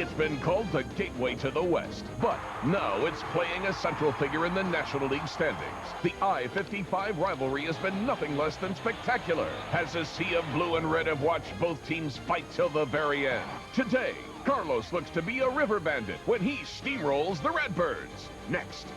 It's been called the gateway to the West, but now it's playing a central figure in the National League standings. The I-55 rivalry has been nothing less than spectacular, as a sea of blue and red have watched both teams fight till the very end. Today, Carlos looks to be a river bandit when he steamrolls the Redbirds. Next.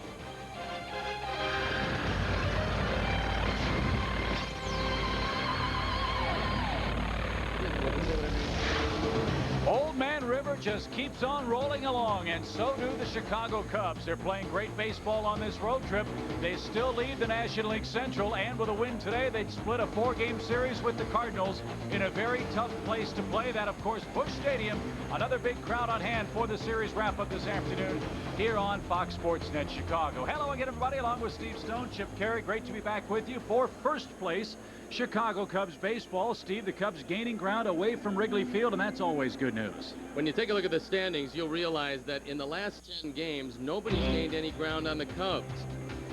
Old Man River just keeps on rolling along, and so do the Chicago Cubs. They're playing great baseball on this road trip. They still lead the National League Central, and with a win today, they'd split a 4-game series with the Cardinals in a very tough place to play. That, of course, Busch Stadium. Another big crowd on hand for the series wrap-up this afternoon here on Fox Sports Net Chicago. Hello again, everybody, along with Steve Stone, Chip Caray. Great to be back with you for first place Chicago Cubs baseball. Steve, the Cubs gaining ground away from Wrigley Field, and that's always good news. When you take a look at the standings, you'll realize that in the last 10 games, nobody's gained any ground on the Cubs.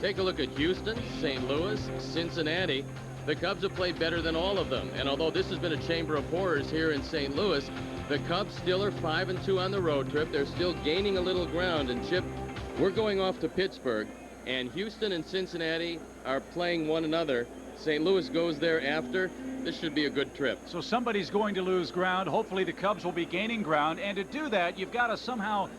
Take a look at Houston, St. Louis, Cincinnati. The Cubs have played better than all of them, and although this has been a chamber of horrors here in St. Louis, the Cubs still are 5-2 on the road trip. They're still gaining a little ground, and Chip, we're going off to Pittsburgh, and Houston and Cincinnati are playing one another. St. Louis goes there after. This should be a good trip. So somebody's going to lose ground. Hopefully the Cubs will be gaining ground. And to do that, you've got to somehow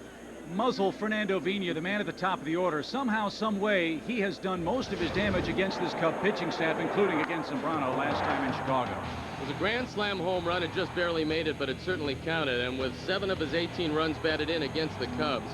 muzzle Fernando Vina, the man at the top of the order. Somehow, some way, he has done most of his damage against this Cub pitching staff, including against Zambrano last time in Chicago. It was a grand slam home run. It just barely made it, but it certainly counted. And with 7 of his 18 runs batted in against the Cubs,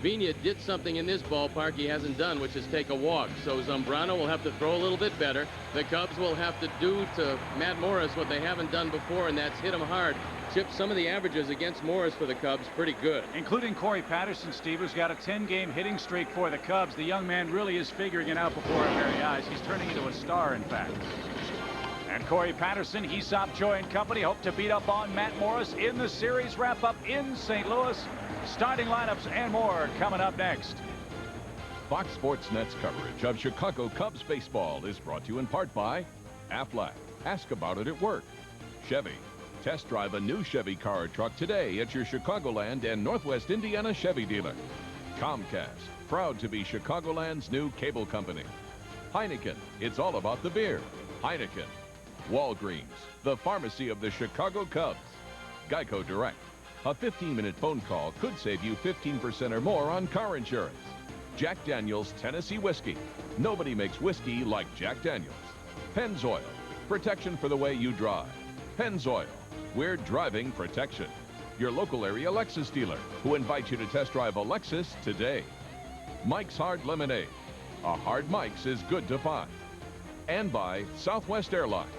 Vina did something in this ballpark he hasn't done, which is take a walk. So Zambrano will have to throw a little bit better. The Cubs will have to do to Matt Morris what they haven't done before, and that's hit him hard. Chip, some of the averages against Morris for the Cubs pretty good. Including Corey Patterson, Steve, who's got a 10-game hitting streak for the Cubs. The young man really is figuring it out before our very eyes. He's turning into a star, in fact. And Corey Patterson, Aesop Joy and company hope to beat up on Matt Morris in the series wrap-up in St. Louis. Starting lineups and more coming up next. Fox Sports Net's coverage of Chicago Cubs baseball is brought to you in part by Aflac. Ask about it at work. Chevy. Test drive a new Chevy car or truck today at your Chicagoland and Northwest Indiana Chevy dealer. Comcast. Proud to be Chicagoland's new cable company. Heineken. It's all about the beer. Heineken. Walgreens. The pharmacy of the Chicago Cubs. Geico Direct. A 15-minute phone call could save you 15% or more on car insurance. Jack Daniel's Tennessee Whiskey. Nobody makes whiskey like Jack Daniel's. Pennzoil. Protection for the way you drive. Pennzoil. We're driving protection. Your local area Lexus dealer, who invites you to test drive a Lexus today. Mike's Hard Lemonade. A hard Mike's is good to find. And by Southwest Airlines.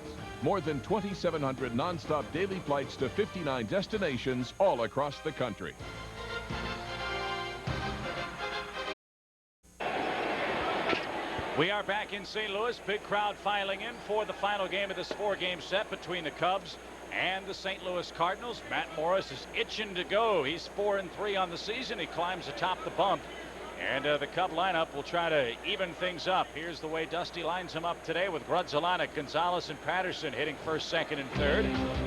More than 2,700 nonstop daily flights to 59 destinations all across the country. We are back in St. Louis. Big crowd filing in for the final game of this 4-game set between the Cubs and the St. Louis Cardinals. Matt Morris is itching to go. He's 4-3 on the season. He climbs atop the bump. And the Cub lineup will try to even things up. Here's the way Dusty lines them up today with Grudzalana, Gonzalez, and Patterson hitting first, second, and third.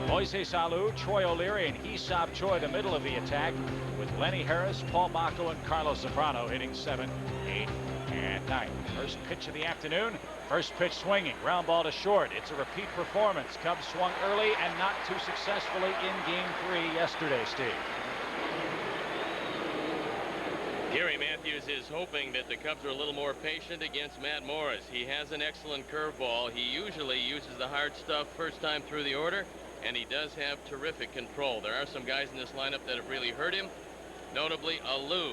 Moises Alou, Troy O'Leary, and Aesop Choi, the middle of the attack, with Lenny Harris, Paul Bacco, and Carlos Zambrano hitting 7, 8, and 9. First pitch of the afternoon. First pitch swinging. Ground ball to short. It's a repeat performance. Cubs swung early and not too successfully in Game 3 yesterday, Steve. Gary Matthews is hoping that the Cubs are a little more patient against Matt Morris. He has an excellent curveball. He usually uses the hard stuff first time through the order, and he does have terrific control. There are some guys in this lineup that have really hurt him, notably Alou,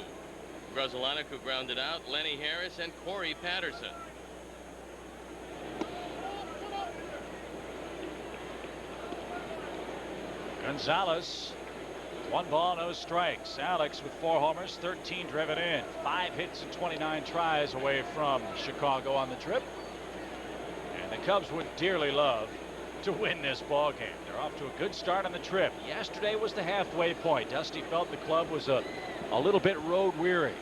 Grudzalana, who grounded out, Lenny Harris, and Corey Patterson. Gonzalez. 1 ball, no strikes. Alex with 4 homers, 13 driven in, 5 hits and 29 tries away from Chicago on the trip. And the Cubs would dearly love to win this ball game. They're off to a good start on the trip. Yesterday was the halfway point. Dusty felt the club was a little bit road weary.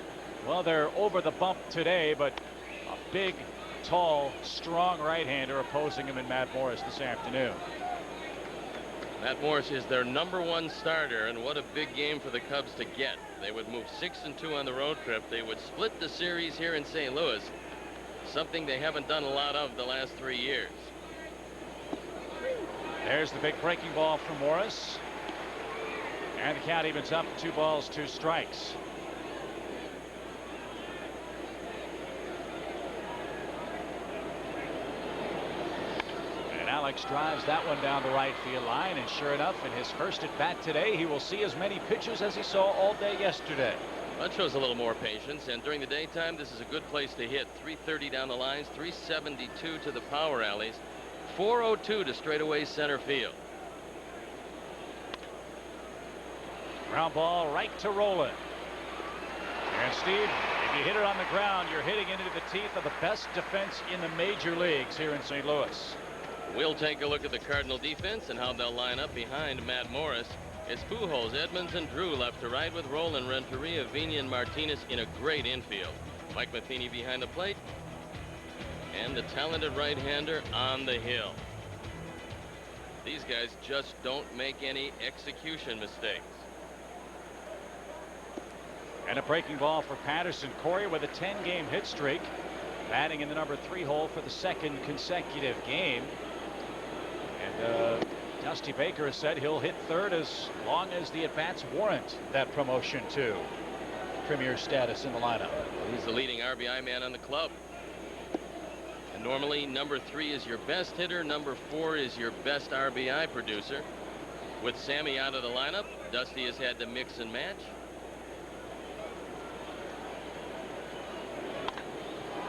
Well, they're over the bump today, but a big, tall, strong right-hander opposing him in Matt Morris this afternoon. Matt Morris is their #1 starter, and what a big game for the Cubs to get. They would move 6-2 on the road trip. They would split the series here in St. Louis, something they haven't done a lot of the last 3 years. There's the big breaking ball from Morris. And the count evens up 2 balls, 2 strikes. And Alex drives that one down the right field line, and sure enough, in his first at bat today, he will see as many pitches as he saw all day yesterday. That shows a little more patience, and during the daytime, this is a good place to hit. 330 down the lines, 372 to the power alleys, 402 to straightaway center field. Ground ball right to Roland. And Steve, if you hit it on the ground, you're hitting into the teeth of the best defense in the major leagues here in St. Louis. We'll take a look at the Cardinal defense and how they'll line up behind Matt Morris. It's Pujols, Edmonds, and Drew left to right, with Roland, Renteria, Vina, and Martinez in a great infield. Mike Matheny behind the plate, and the talented right-hander on the hill. These guys just don't make any execution mistakes. And a breaking ball for Patterson. Corey with a 10-game hit streak, batting in the #3 hole for the 2nd consecutive game. And Dusty Baker has said he'll hit 3rd as long as the at-bats warrant that promotion to premier status in the lineup. He's the leading RBI man on the club. And normally #3 is your best hitter, #4 is your best RBI producer. With Sammy out of the lineup, Dusty has had to mix and match.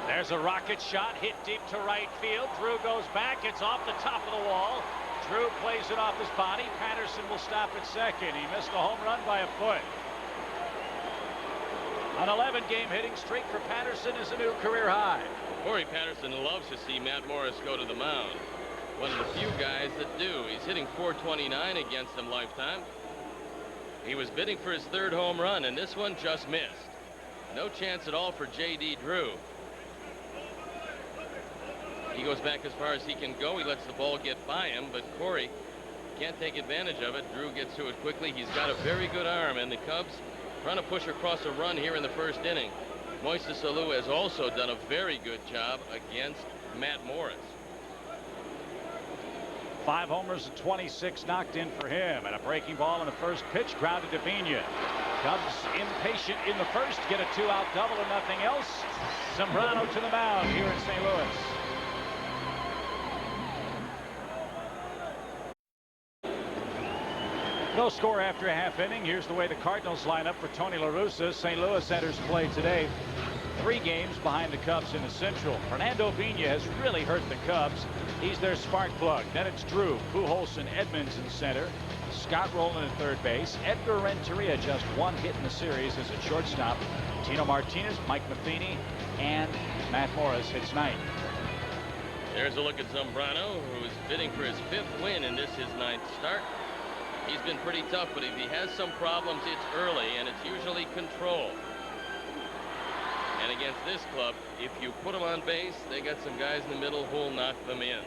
There's a rocket shot hit deep to right field. Drew goes back. It's off the top of the wall. Drew plays it off his body. Patterson will stop at second. He missed a home run by a foot. An 11-game hitting streak for Patterson is a new career high. Corey Patterson loves to see Matt Morris go to the mound. One of the few guys that do. He's hitting .429 against him lifetime. He was bidding for his 3rd home run, and this one just missed. No chance at all for J.D. Drew. He goes back as far as he can go. He lets the ball get by him, but Corey can't take advantage of it. Drew gets to it quickly. He's got a very good arm, and the Cubs trying to push across a run here in the 1st inning. Moises Alou has also done a very good job against Matt Morris. 5 homers and 26 knocked in for him, and a breaking ball in the first pitch, grounded to Vina. Cubs impatient in the first, get a 2-out double and nothing else. Zambrano to the mound here in St. Louis. No score after a half inning. Here's the way the Cardinals line up for Tony La Russa. St. Louis enters play today 3 games behind the Cubs in the Central. Fernando Vina has really hurt the Cubs. He's their spark plug. Then it's Drew, Pujols, and Edmonds in center. Scott Rowland at 3rd base. Edgar Renteria, just 1 hit in the series as a shortstop. Tino Martinez, Mike Matheny, and Matt Morris hits 9th. There's a look at Zambrano, who is bidding for his 5th win in this his 9th start. He's been pretty tough, but if he has some problems, it's early, and it's usually control. And against this club, if you put them on base, they got some guys in the middle who'll knock them in.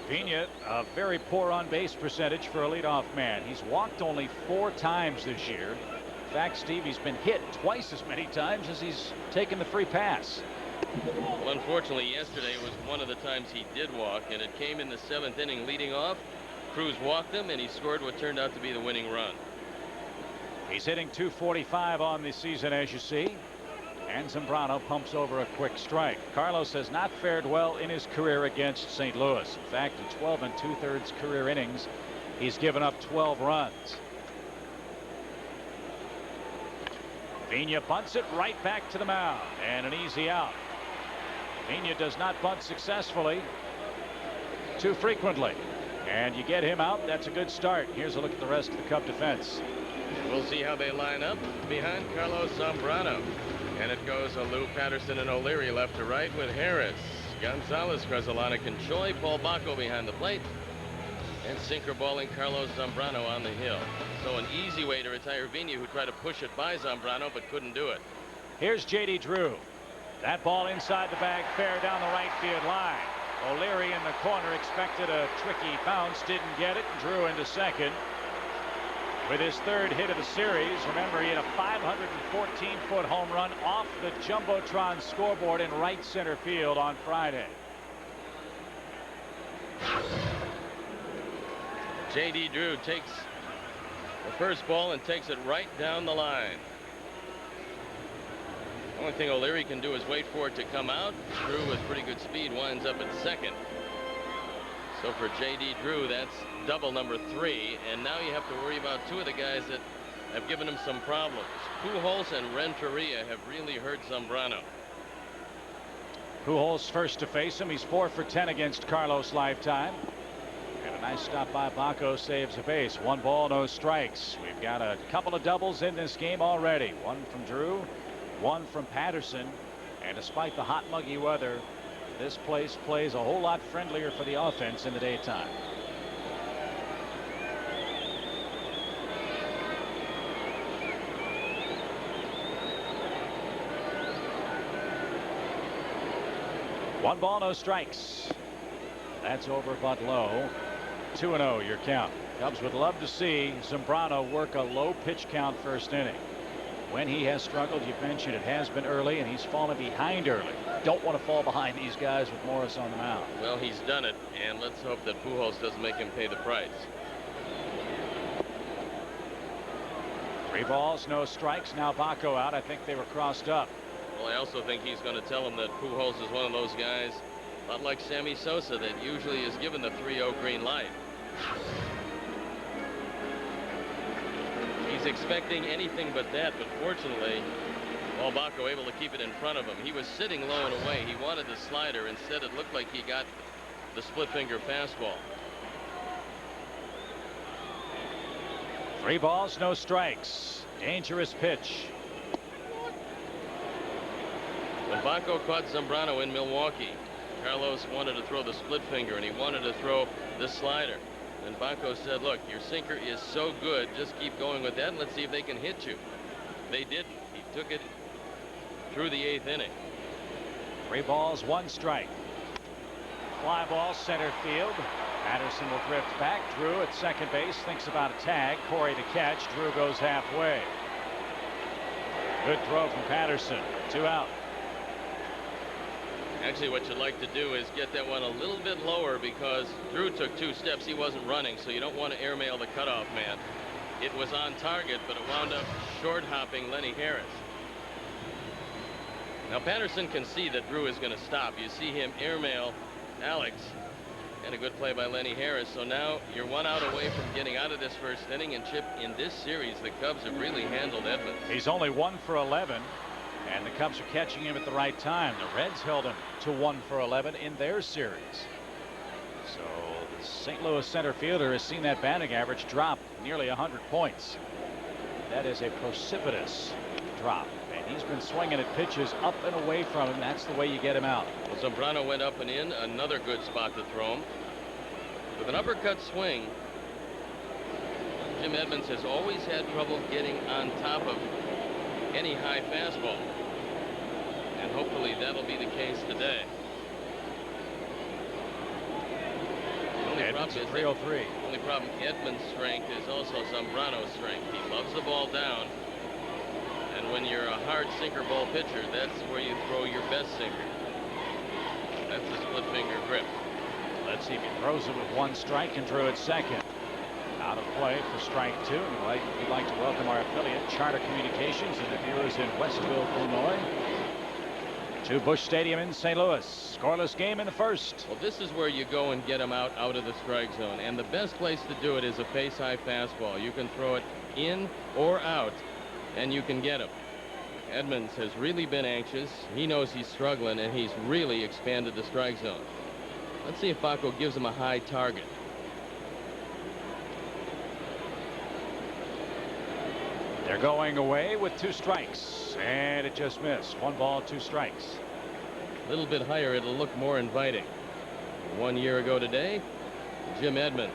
Vina, a very poor on-base percentage for a leadoff man. He's walked only 4 times this year. In fact, Steve, he's been hit twice as many times as he's taken the free pass. Well, unfortunately, yesterday was one of the times he did walk, and it came in the 7th inning leading off. Cruz walked him, and he scored what turned out to be the winning run. He's hitting .245 on the season, as you see. And Zambrano pumps over a quick strike. Carlos has not fared well in his career against St. Louis. In fact, in 12 2/3 career innings, he's given up 12 runs. Vina bunts it right back to the mound, and an easy out. Vina does not bunt successfully too frequently. And you get him out, that's a good start. Here's a look at the rest of the Cub defense. We'll see how they line up behind Carlos Zambrano. And it goes Alou, Patterson, and O'Leary left to right, with Harris, Gonzalez, Krasolanek, and Choi. Paul Bacco behind the plate. And sinker balling Carlos Zambrano on the hill. So an easy way to retire Vina, who tried to push it by Zambrano but couldn't do it. Here's J.D. Drew. That ball inside the bag, fair down the right field line. O'Leary in the corner expected a tricky bounce, didn't get it, and drew into second. With his third hit of the series, remember he had a 514-foot home run off the Jumbotron scoreboard in right center field on Friday. J.D. Drew takes the first ball and takes it right down the line. The only thing O'Leary can do is wait for it to come out. Drew with pretty good speed winds up at second. So for J.D. Drew, that's double number 3, and now you have to worry about 2 of the guys that have given him some problems. Pujols and Renteria have really hurt Zambrano. Pujols first to face him. He's 4 for 10 against Carlos lifetime. And a nice stop by Baco saves a base. 1 ball, no strikes. We've got a couple of doubles in this game already. 1 from Drew, 1 from Patterson. And despite the hot, muggy weather, this place plays a whole lot friendlier for the offense in the daytime. One ball, no strikes. That's over but low. 2-0 your count. Cubs would love to see Zambrano work a low pitch count first inning. When he has struggled, you've mentioned it has been early, and he's fallen behind early. Don't want to fall behind these guys with Morris on the mound. Well, he's done it, and let's hope that Pujols doesn't make him pay the price. 3 balls, no strikes. Now Baco out. I think they were crossed up. Well, I also think he's going to tell him that Pujols is one of those guys, a lot like Sammy Sosa, that usually is given the 3-0 green light. He's expecting anything but that, but fortunately, Baco able to keep it in front of him. He was sitting low and away. He wanted the slider. Instead, it looked like he got the split finger fastball. 3 balls, no strikes. Dangerous pitch. When Baco caught Zambrano in Milwaukee, Carlos wanted to throw the split finger, and he wanted to throw the slider. And Baco said, look, your sinker is so good, just keep going with that, and let's see if they can hit you. They didn't. He took it through the 8th inning. 3 balls, 1 strike. Fly ball, center field. Patterson will drift back. Drew at second base thinks about a tag. Caray to catch. Drew goes halfway. Good throw from Patterson. 2 out. Actually, what you'd like to do is get that one a little bit lower, because Drew took 2 steps. He wasn't running, so you don't want to airmail the cutoff man. It was on target, but it wound up short hopping Lenny Harris. Now Patterson can see that Drew is going to stop. You see him airmail Alex, and a good play by Lenny Harris. So now you're 1 out away from getting out of this first inning. And Chip, in this series, the Cubs have really handled Edmonds. He's only 1 for 11. And the Cubs are catching him at the right time. The Reds held him to 1 for 11 in their series. So the St. Louis center fielder has seen that batting average drop nearly 100 points. That is a precipitous drop. And he's been swinging at pitches up and away from him. That's the way you get him out. Well, Zambrano went up and in. Another good spot to throw him. With an uppercut swing, Jim Edmonds has always had trouble getting on top of any high fastball, and hopefully that'll be the case today. Edmonds at 303. Only problem, Edmonds' strength is also Zambrano's strength. He loves the ball down, and when you're a hard sinker ball pitcher, that's where you throw your best sinker. That's the split finger grip. Let's see if he throws it with 1 strike, and Drew at second. Out of play for strike 2. We'd like to welcome our affiliate, Charter Communications, and the viewers in Westville, Illinois, to Busch Stadium in St. Louis. Scoreless game in the first. Well, this is where you go and get them out of the strike zone, and the best place to do it is a face-high fastball. You can throw it in or out, and you can get him. Edmonds has really been anxious. He knows he's struggling, and he's really expanded the strike zone. Let's see if Baco gives him a high target. They're going away with 2 strikes, and it just missed. 1 ball, 2 strikes. A little bit higher, it'll look more inviting. 1 year ago today, Jim Edmonds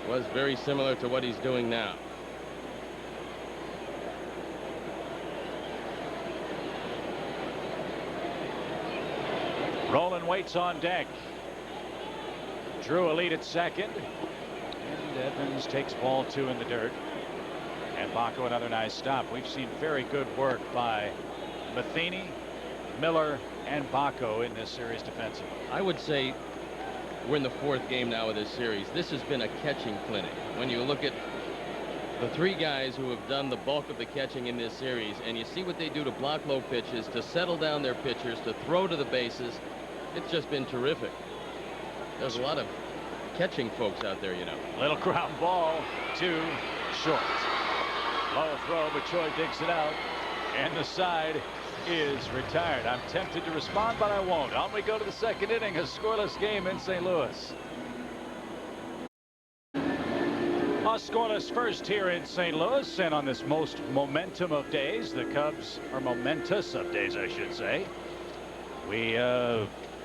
was very similar to what he's doing now. Roland waits on deck. Drew a lead at second. And Evans takes ball 2 in the dirt. And Bacco another nice stop. We've seen very good work by Matheny, Miller, and Bacco in this series defensively. I would say we're in the 4th game now of this series. This has been a catching clinic. When you look at the 3 guys who have done the bulk of the catching in this series, and you see what they do to block low pitches, to settle down their pitchers, to throw to the bases, it's just been terrific. There's a lot of catching folks out there, you know. Little ground ball to short. Low throw, but Choi digs it out, and the side is retired. I'm tempted to respond, but I won't. On we go to the 2nd inning, a scoreless game in St. Louis. A scoreless first here in St. Louis, and on this most momentum of days, the Cubs are momentous of days, I should say. We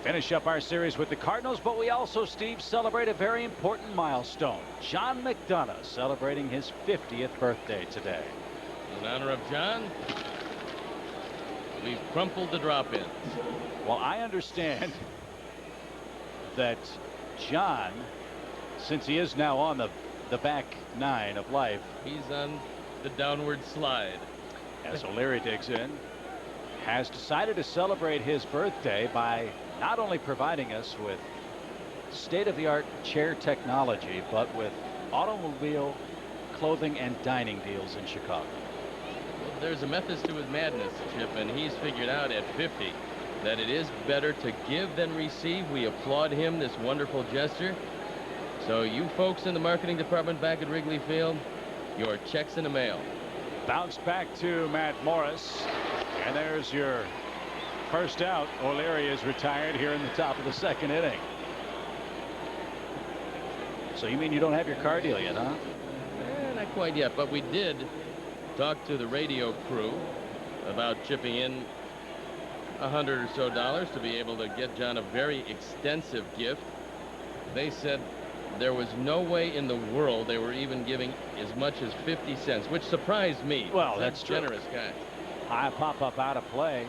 finish up our series with the Cardinals, but we also, Steve, celebrate a very important milestone. John McDonough celebrating his 50th birthday today. In honor of John, we've crumpled the drop-in. Well, I understand that John, since he is now on the back 9 of life, he's on the downward slide. As O'Leary digs in, has decided to celebrate his birthday by not only providing us with state-of-the-art chair technology, but with automobile, clothing, and dining deals in Chicago. Well, there's a method to his madness, Chip, and he's figured out at 50 that it is better to give than receive. We applaud him, this wonderful gesture. So you folks in the marketing department back at Wrigley Field, your check's in the mail. Bounced back to Matt Morris, and there's your first out. O'Leary is retired here in the top of the 2nd inning. So you mean you don't have your car deal yet, huh? Not quite yet, but we did talk to the radio crew about chipping in $100 or so to be able to get John a very extensive gift. They said there was no way in the world they were even giving as much as 50 cents, which surprised me. Well, that's generous, guy. High pop-up out of play.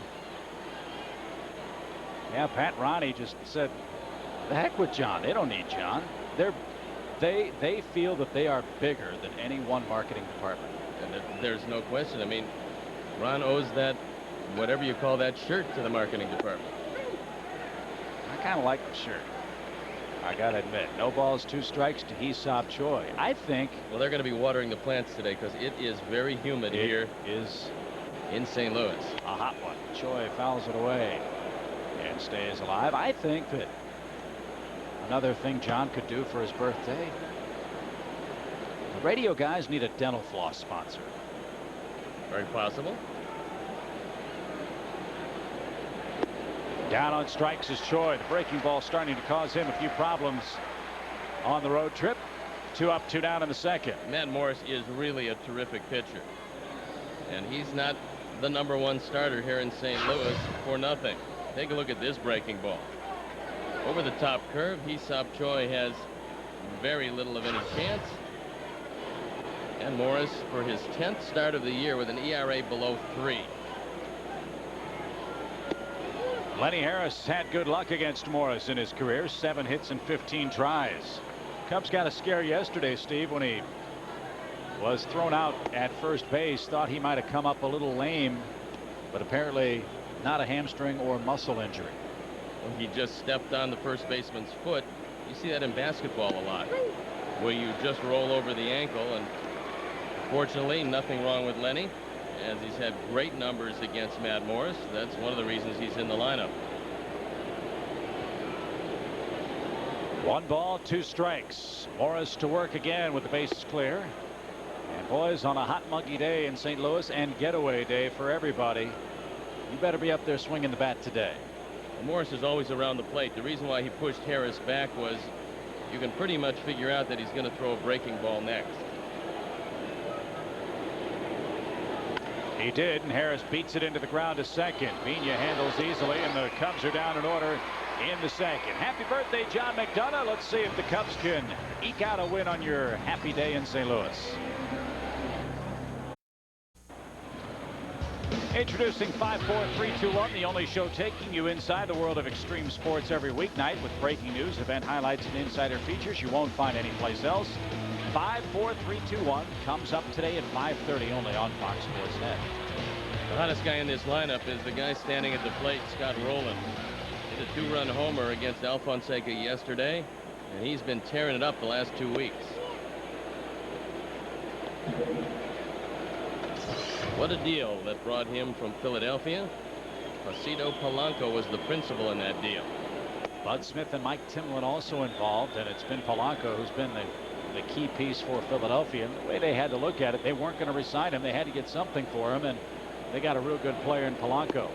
Yeah, Pat Ronnie just said, the heck with John. They don't need John. They feel that they are bigger than any one marketing department. And there's no question. I mean, Ron owes that, whatever you call that shirt, to the marketing department. I kind of like the shirt. I got to admit, no balls, 2 strikes to Hee-Sop Choi. I think. Well, they're going to be watering the plants today because it is very humid here. Is in St. Louis. A hot one. Choi fouls it away and stays alive. I think that another thing John could do for his birthday, the radio guys need a dental floss sponsor. Very possible. Down on strikes is Choi. The breaking ball starting to cause him a few problems on the road trip. 2 up, 2 down in the 2nd. Matt Morris is really a terrific pitcher, and he's not the #1 starter here in St. Louis for nothing. Take a look at this breaking ball. Over the top curve, Hee-Sop Choi has very little of any chance. And Morris for his 10th start of the year with an ERA below 3. Lenny Harris had good luck against Morris in his career. 7 hits and 15 tries. Cubs got a scare yesterday, Steve, when he was thrown out at first base. Thought he might have come up a little lame, but apparently not a hamstring or muscle injury. Well, he just stepped on the first baseman's foot. You see that in basketball a lot, where you just roll over the ankle. And fortunately, nothing wrong with Lenny, as he's had great numbers against Matt Morris. That's one of the reasons he's in the lineup. 1 ball, 2 strikes. Morris to work again with the bases clear. And boys, on a hot muggy day in St. Louis and getaway day for everybody, you better be up there swinging the bat today. Well, Morris is always around the plate. The reason why he pushed Harris back was you can pretty much figure out that he's going to throw a breaking ball next. He did, and Harris beats it into the ground to second. Pena handles easily, and the Cubs are down in order in the 2nd. Happy birthday, John McDonough. Let's see if the Cubs can eke out a win on your happy day in St. Louis. Introducing 54321, the only show taking you inside the world of extreme sports every weeknight with breaking news, event highlights, and insider features you won't find anyplace else. 54321 comes up today at 5:30 only on Fox Sports Net. The hottest guy in this lineup is the guy standing at the plate, Scott Rowland. Hit a 2-run homer against Alfonseca yesterday, and he's been tearing it up the last 2 weeks. What a deal that brought him from Philadelphia. Placido Polanco was the principal in that deal. Bud Smith and Mike Timlin also involved, and it's been Polanco who's been the key piece for Philadelphia. And the way they had to look at it, they weren't going to resign him. They had to get something for him, and they got a real good player in Polanco.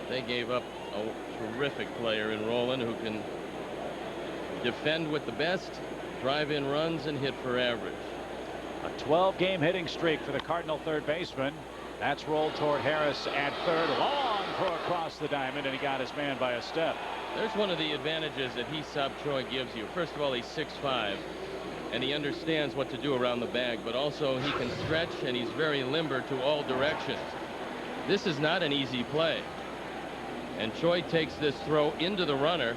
They gave up a terrific player in Rowland who can defend with the best, drive in runs, and hit for average. A 12-game hitting streak for the Cardinal third baseman. That's rolled toward Harris at third. Long throw across the diamond, and he got his man by a step. There's one of the advantages that Hee-Sop Choi gives you. First of all, he's 6'5", and he understands what to do around the bag, but also he can stretch, and he's very limber to all directions. This is not an easy play. And Choi takes this throw into the runner.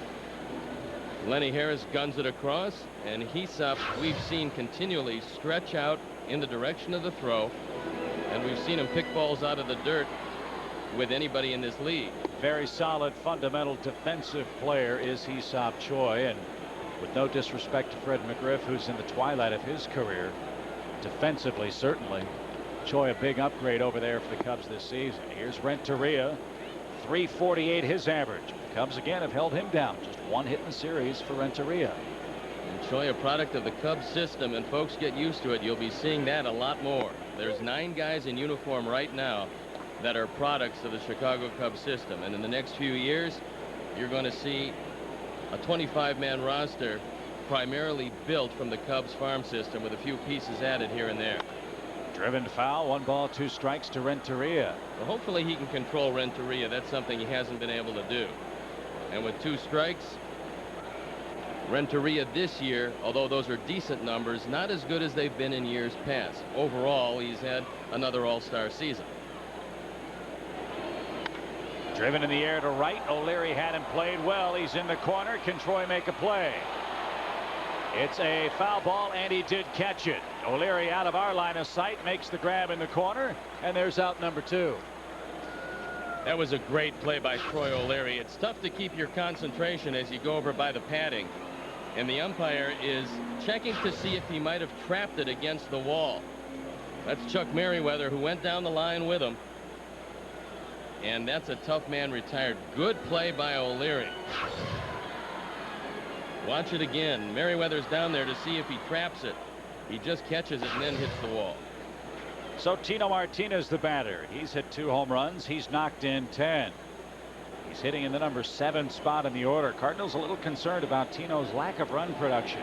Lenny Harris guns it across, and Hee-Sop, we've seen continually stretch out in the direction of the throw, and we've seen him pick balls out of the dirt with anybody in this league. Very solid fundamental defensive player is Hee-Sop Choi, and with no disrespect to Fred McGriff, who's in the twilight of his career, defensively certainly, Choi a big upgrade over there for the Cubs this season. Here's Renteria, 348 his average. The Cubs again have held him down. Just one hit in the series for Renteria. And Choi, a product of the Cubs system, and folks get used to it. You'll be seeing that a lot more. There's 9 guys in uniform right now that are products of the Chicago Cubs system, and in the next few years you're going to see a 25-man roster primarily built from the Cubs farm system with a few pieces added here and there. Driven foul, 1 ball 2 strikes to Renteria. Well, hopefully he can control Renteria. That's something he hasn't been able to do. And with 2 strikes, Renteria this year, although those are decent numbers, not as good as they've been in years past. Overall, he's had another all-star season. Driven in the air to right. O'Leary had him played well. He's in the corner. Can Troy make a play? It's a foul ball, and he did catch it. O'Leary out of our line of sight, makes the grab in the corner, and there's out number 2. That was a great play by Troy O'Leary. It's tough to keep your concentration as you go over by the padding, and the umpire is checking to see if he might have trapped it against the wall. That's Chuck Merriweather, who went down the line with him, and that's a tough man retired. Good play by O'Leary. Watch it again. Merriweather's down there to see if he traps it. He just catches it and then hits the wall. So Tino Martinez, the batter. He's hit 2 home runs. He's knocked in 10. He's hitting in the number 7 spot in the order. Cardinals a little concerned about Tino's lack of run production.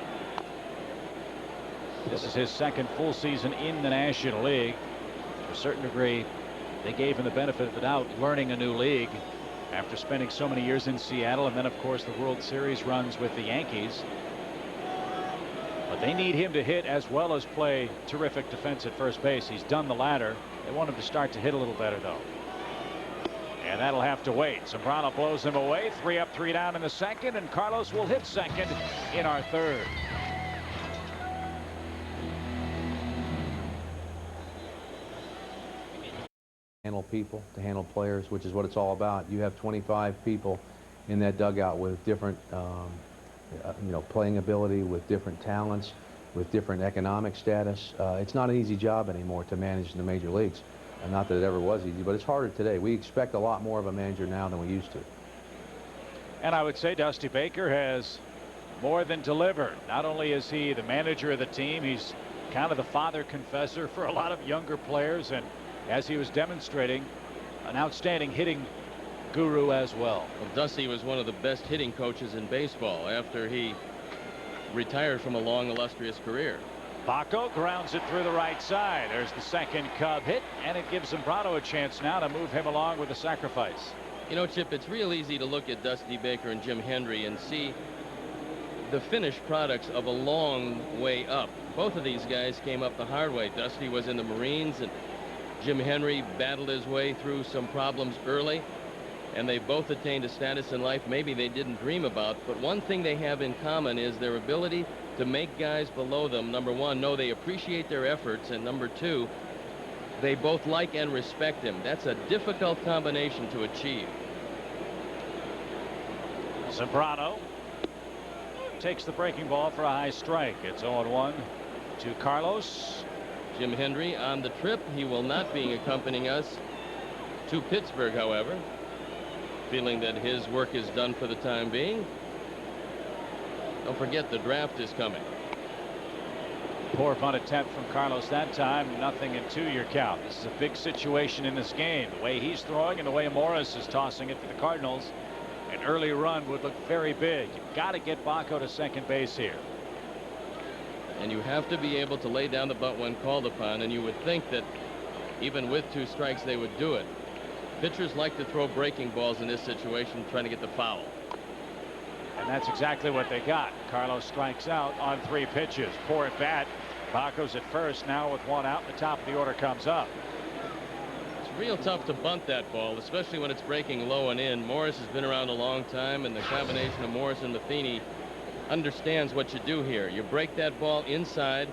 This is his 2nd full season in the National League. To a certain degree, they gave him the benefit of the doubt learning a new league after spending so many years in Seattle, and then of course the World Series runs with the Yankees. But they need him to hit as well as play terrific defense at first base. He's done the latter. They want him to start to hit a little better though, and that'll have to wait. Zambrano blows him away. 3 up 3 down in the 2nd, and Carlos will hit 2nd in our 3rd. Handle people, to handle players, which is what it's all about. You have 25 people in that dugout with different playing ability, with different talents, with different economic status. It's not an easy job anymore to manage in the major leagues. Not that it ever was easy, but it's harder today. We expect a lot more of a manager now than we used to. And I would say Dusty Baker has more than delivered. Not only is he the manager of the team, he's kind of the father confessor for a lot of younger players, and as he was demonstrating, an outstanding hitting guru as well. Well, Dusty was one of the best hitting coaches in baseball after he retired from a long, illustrious career. Baco grounds it through the right side. There's the 2nd Cub hit, and it gives Zambrano a chance now to move him along with a sacrifice. You know, Chip, it's real easy to look at Dusty Baker and Jim Hendry and see the finished products of a long way up. Both of these guys came up the hard way. Dusty was in the Marines, and Jim Henry battled his way through some problems early, and they both attained a status in life maybe they didn't dream about. But one thing they have in common is their ability to make guys below them, number one, know they appreciate their efforts, and number two, they both like and respect him. That's a difficult combination to achieve. Zambrano takes the breaking ball for a high strike. It's 0-1 to Carlos. Jim Henry on the trip. He will not be accompanying us to Pittsburgh, however, feeling that his work is done for the time being. Don't forget the draft is coming. Poor bunt attempt from Carlos that time. 0-2 your count. This is a big situation in this game. The way he's throwing and the way Morris is tossing it for the Cardinals, an early run would look very big. You've got to get Bacco to second base here. And you have to be able to lay down the bunt when called upon, and you would think that even with 2 strikes they would do it. Pitchers like to throw breaking balls in this situation, trying to get the foul. And that's exactly what they got. Carlos strikes out on 3 pitches. Poor at bat. Bacco's at first now with 1 out. The top of the order comes up. It's real tough to bunt that ball, especially when it's breaking low and in. Morris has been around a long time, and the combination of Morris and Matheny understands what you do here. You break that ball inside,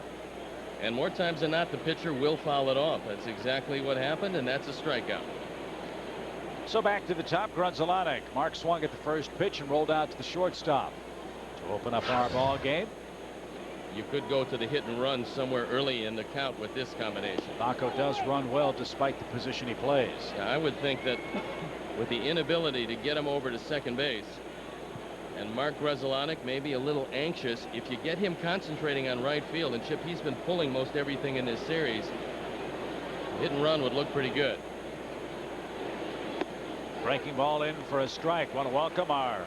and more times than not, the pitcher will foul it off. That's exactly what happened, and that's a strikeout. So back to the top, Grunzelanek. Mark swung at the first pitch and rolled out to the shortstop to open up our ball game. You could go to the hit and run somewhere early in the count with this combination. Bacco does run well despite the position he plays. Yeah, I would think that with the inability to get him over to second base, and Mark Grunzelanek may be a little anxious, if you get him concentrating on right field, and Chip, he's been pulling most everything in this series, hit and run would look pretty good. Breaking ball in for a strike. Want to welcome our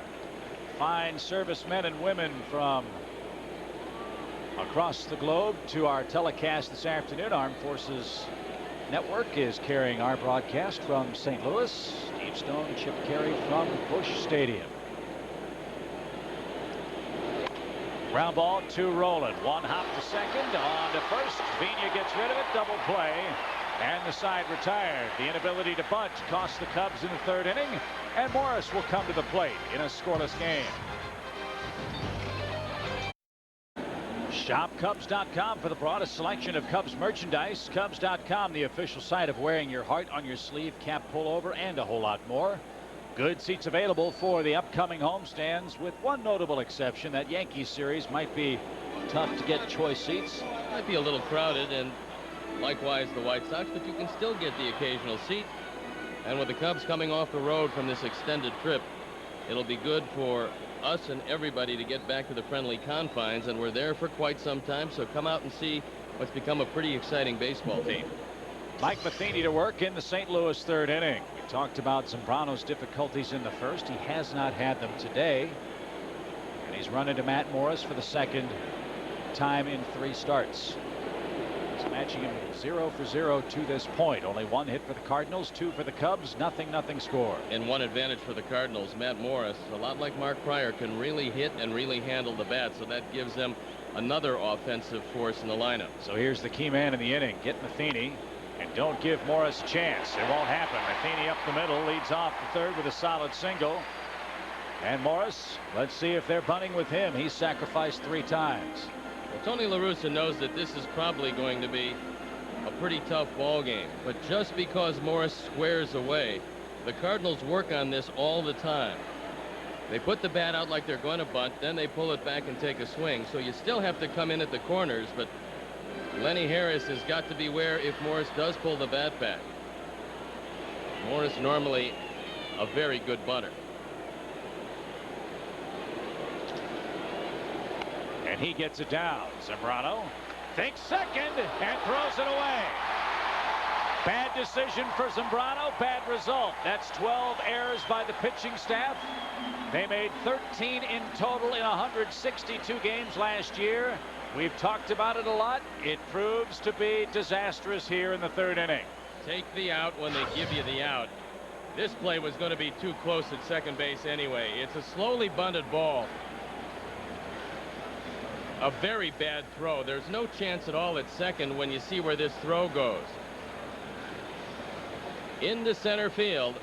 fine servicemen and women from across the globe to our telecast this afternoon. Armed Forces Network is carrying our broadcast from St. Louis. Steve Stone, Chip Caray from Busch Stadium. Ground ball to Roland. 1 hop to second. On to first. Vina gets rid of it. Double play. And the side retired. The inability to bunt cost the Cubs in the 3rd inning. And Morris will come to the plate in a scoreless game. ShopCubs.com for the broadest selection of Cubs merchandise. Cubs.com, the official site of wearing your heart on your sleeve, cap pullover, and a whole lot more. Good seats available for the upcoming homestands, with one notable exception. That Yankees series might be tough to get choice seats. Might be a little crowded, and likewise the White Sox, but you can still get the occasional seat. And with the Cubs coming off the road from this extended trip, it'll be good for us and everybody to get back to the friendly confines, and we're there for quite some time, so come out and see what's become a pretty exciting baseball team. Mike Matheny to work in the St. Louis 3rd inning. We talked about Zambrano's difficulties in the first. He has not had them today, and he's run into Matt Morris for the 2nd time in 3 starts. He's matching him 0 for 0 to this point. Only 1 hit for the Cardinals, 2 for the Cubs, nothing score. And 1 advantage for the Cardinals. Matt Morris, a lot like Mark Pryor, can really hit and really handle the bat, so that gives them another offensive force in the lineup. So here's the key man in the inning. Get Matheny, and don't give Morris a chance. It won't happen. Matheny up the middle, leads off the 3rd with a solid single. And Morris, let's see if they're bunting with him. He's sacrificed 3 times. Well, Tony La Russa knows that this is probably going to be a pretty tough ball game, but just because Morris squares away, the Cardinals work on this all the time. They put the bat out like they're going to bunt, then they pull it back and take a swing, so you still have to come in at the corners, but Lenny Harris has got to beware if Morris does pull the bat back. Morris normally a very good bunter. And he gets it down. Zambrano thinks second and throws it away. Bad decision for Zambrano, bad result. That's 12 errors by the pitching staff. They made 13 in total in 162 games last year. We've talked about it a lot. It proves to be disastrous here in the 3rd inning. Take the out when they give you the out. This play was going to be too close at second base anyway. It's a slowly bunted ball. A very bad throw. There's no chance at all at second when you see where this throw goes. into center field.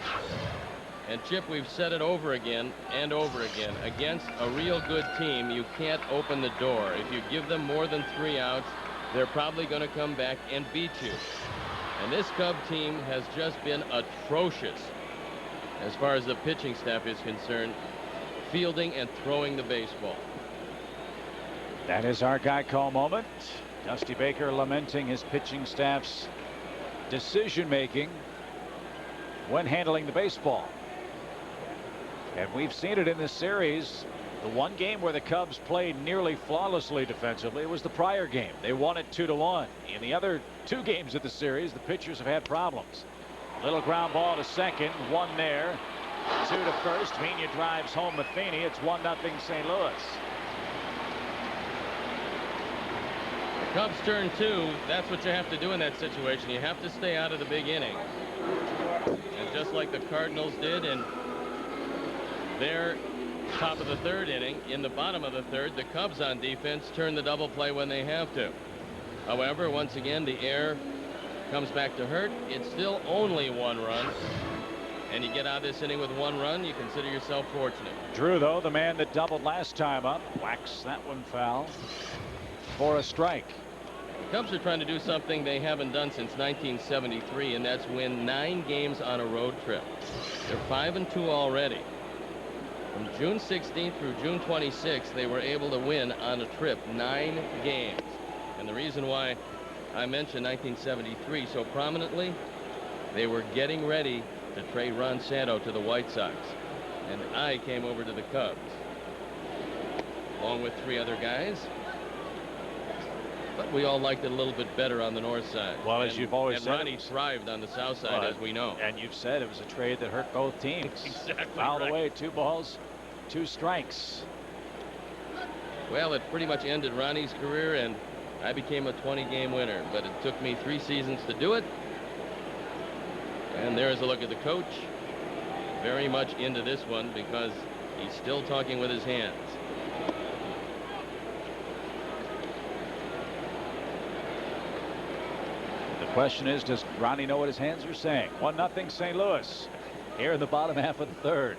And Chip, we've said it over again and over again. Against a real good team, you can't open the door. If you give them more than 3 outs, they're probably going to come back and beat you. And this Cub team has just been atrocious as far as the pitching staff is concerned, fielding and throwing the baseball. That is our guy call moment. Dusty Baker lamenting his pitching staff's decision making when handling the baseball. And we've seen it in this series. The one game where the Cubs played nearly flawlessly defensively was the prior game. They won it 2-1. In the other 2 games of the series, the pitchers have had problems. Little ground ball to second, 1 there, 2 to first. Vina drives home Matheny. It's 1-0 St. Louis. Cubs turn 2. That's what you have to do in that situation. You have to stay out of the big inning. And just like the Cardinals did in their top of the 3rd inning, in the bottom of the 3rd, the Cubs on defense turn the double play when they have to. However, once again, the air comes back to hurt. It's still only 1 run. And you get out of this inning with 1 run, you consider yourself fortunate. Drew, though, the man that doubled last time up, whacks that one foul for a strike. The Cubs are trying to do something they haven't done since 1973, and that's win 9 games on a road trip. They're 5-2 already. From June 16th through June 26th, they were able to win on a trip 9 games. And the reason why I mentioned 1973 so prominently, they were getting ready to trade Ron Santo to the White Sox. And I came over to the Cubs, along with 3 other guys. But we all liked it a little bit better on the north side. Well, as you've always said, Ronnie thrived on the south side, as we know. And you've said it was a trade that hurt both teams. Exactly. Fouled right. away, 2 balls, 2 strikes. Well, it pretty much ended Ronnie's career, and I became a 20-game winner. But it took me 3 seasons to do it. And there's a look at the coach. Very much into this one because he's still talking with his hands. The question is, does Ronnie know what his hands are saying? 1-0 St. Louis here in the bottom half of the 3rd.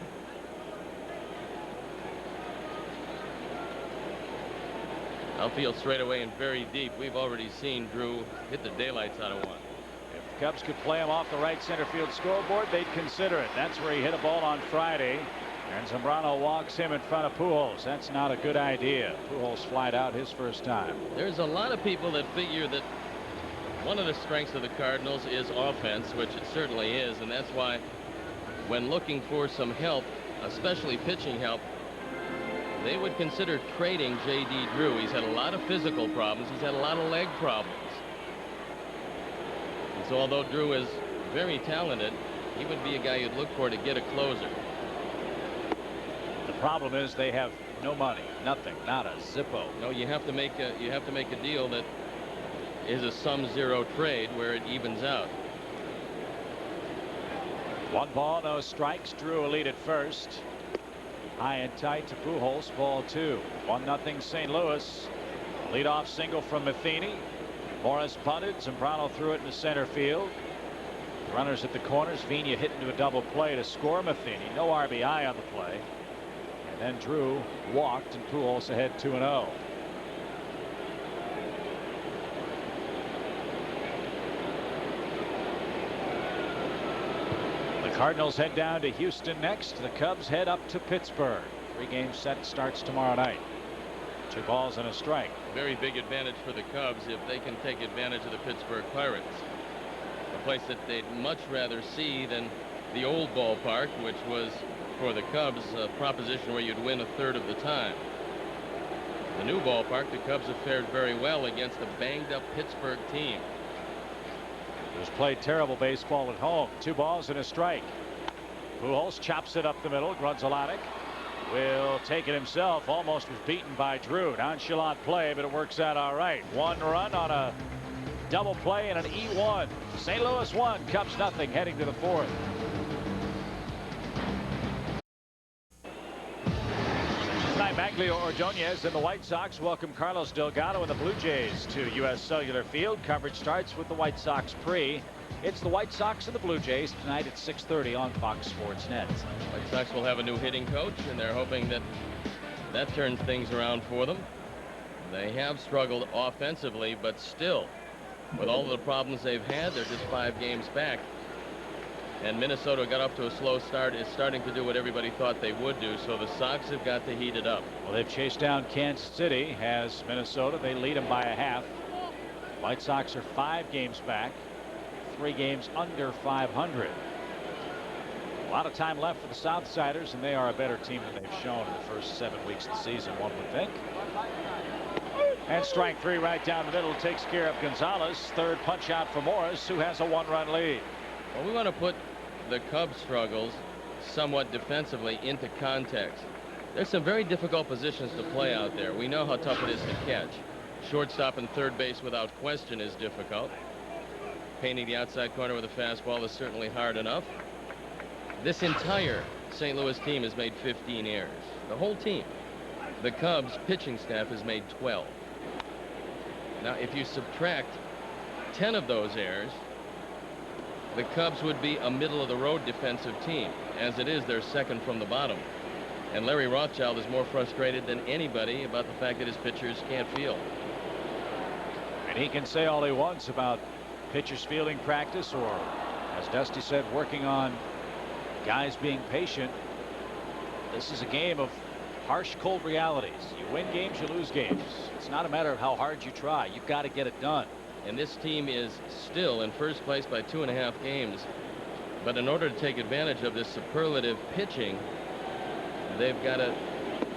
Outfield straight away and very deep. We've already seen Drew hit the daylights out of one. If the Cubs could play him off the right center field scoreboard, they'd consider it. That's where he hit a ball on Friday. And Zambrano walks him in front of Pujols. That's not a good idea. Pujols flied out his first time. There's a lot of people that figure that one of the strengths of the Cardinals is offense, which it certainly is, and that's why when looking for some help, especially pitching help, they would consider trading J.D. Drew. He's had a lot of physical problems. He's had a lot of leg problems. And so although Drew is very talented, he would be a guy you'd look for to get a closer. The problem is they have no money, nothing, not a zippo. No, you have to make a deal that is a sum-zero trade where it evens out. 1 ball, no strikes. Drew a lead at first. High and tight to Pujols, ball 2. 1-0 St. Louis. Leadoff single from Matheny. Morris bunted. Zambrano threw it into center field. Runners at the corners. Vina hit into a double play to score Matheny. No RBI on the play. And then Drew walked, and Pujols ahead 2-0. Cardinals head down to Houston next. The Cubs head up to Pittsburgh. 3-game set starts tomorrow night. 2 balls and a strike. Very big advantage for the Cubs if they can take advantage of the Pittsburgh Pirates. A place that they'd much rather see than the old ballpark, which was for the Cubs a proposition where you'd win 1/3 of the time. The new ballpark, the Cubs have fared very well against a banged-up Pittsburgh team. Who's played terrible baseball at home. 2 balls and a strike. Pujols chops it up the middle. Grunzalatic will take it himself. Almost was beaten by Drew. Nonchalant play, but it works out all right. 1 run on a double play and an E1. St. Louis 1, Cubs nothing, heading to the 4th. Tonight, Giglio Ordonez and the White Sox welcome Carlos Delgado and the Blue Jays to U.S. Cellular Field. Coverage starts with the White Sox pre. It's the White Sox and the Blue Jays tonight at 6:30 on Fox Sports Net. White Sox will have a new hitting coach, and they're hoping that that turns things around for them. They have struggled offensively, but still, with all of the problems they've had, they're just 5 games back. And Minnesota got off to a slow start, is starting to do what everybody thought they would do, so the Sox have got to heat it up. Well, they've chased down Kansas City, has Minnesota. They lead them by a half. White Sox are 5 games back, 3 games under 500. A lot of time left for the Southsiders, and they are a better team than they've shown in the first 7 weeks of the season, one would think. And strike 3 right down the middle takes care of Gonzalez. Third punch out for Morris, who has a 1-run lead. Well, we want to put the Cubs' struggles somewhat defensively into context. There's some very difficult positions to play out there. We know how tough it is to catch. Shortstop and third base without question is difficult. Painting the outside corner with a fastball is certainly hard enough. This entire St. Louis team has made 15 errors. The whole team. The Cubs pitching staff has made 12. Now, if you subtract 10 of those errors, the Cubs would be a middle-of-the-road defensive team. As it is, they're second from the bottom. And Larry Rothschild is more frustrated than anybody about the fact that his pitchers can't field. And he can say all he wants about pitchers fielding practice, or, as Dusty said, working on guys being patient. This is a game of harsh, cold realities. You win games, you lose games. It's not a matter of how hard you try. You've got to get it done. And this team is still in first place by 2.5 games. But in order to take advantage of this superlative pitching, they've got to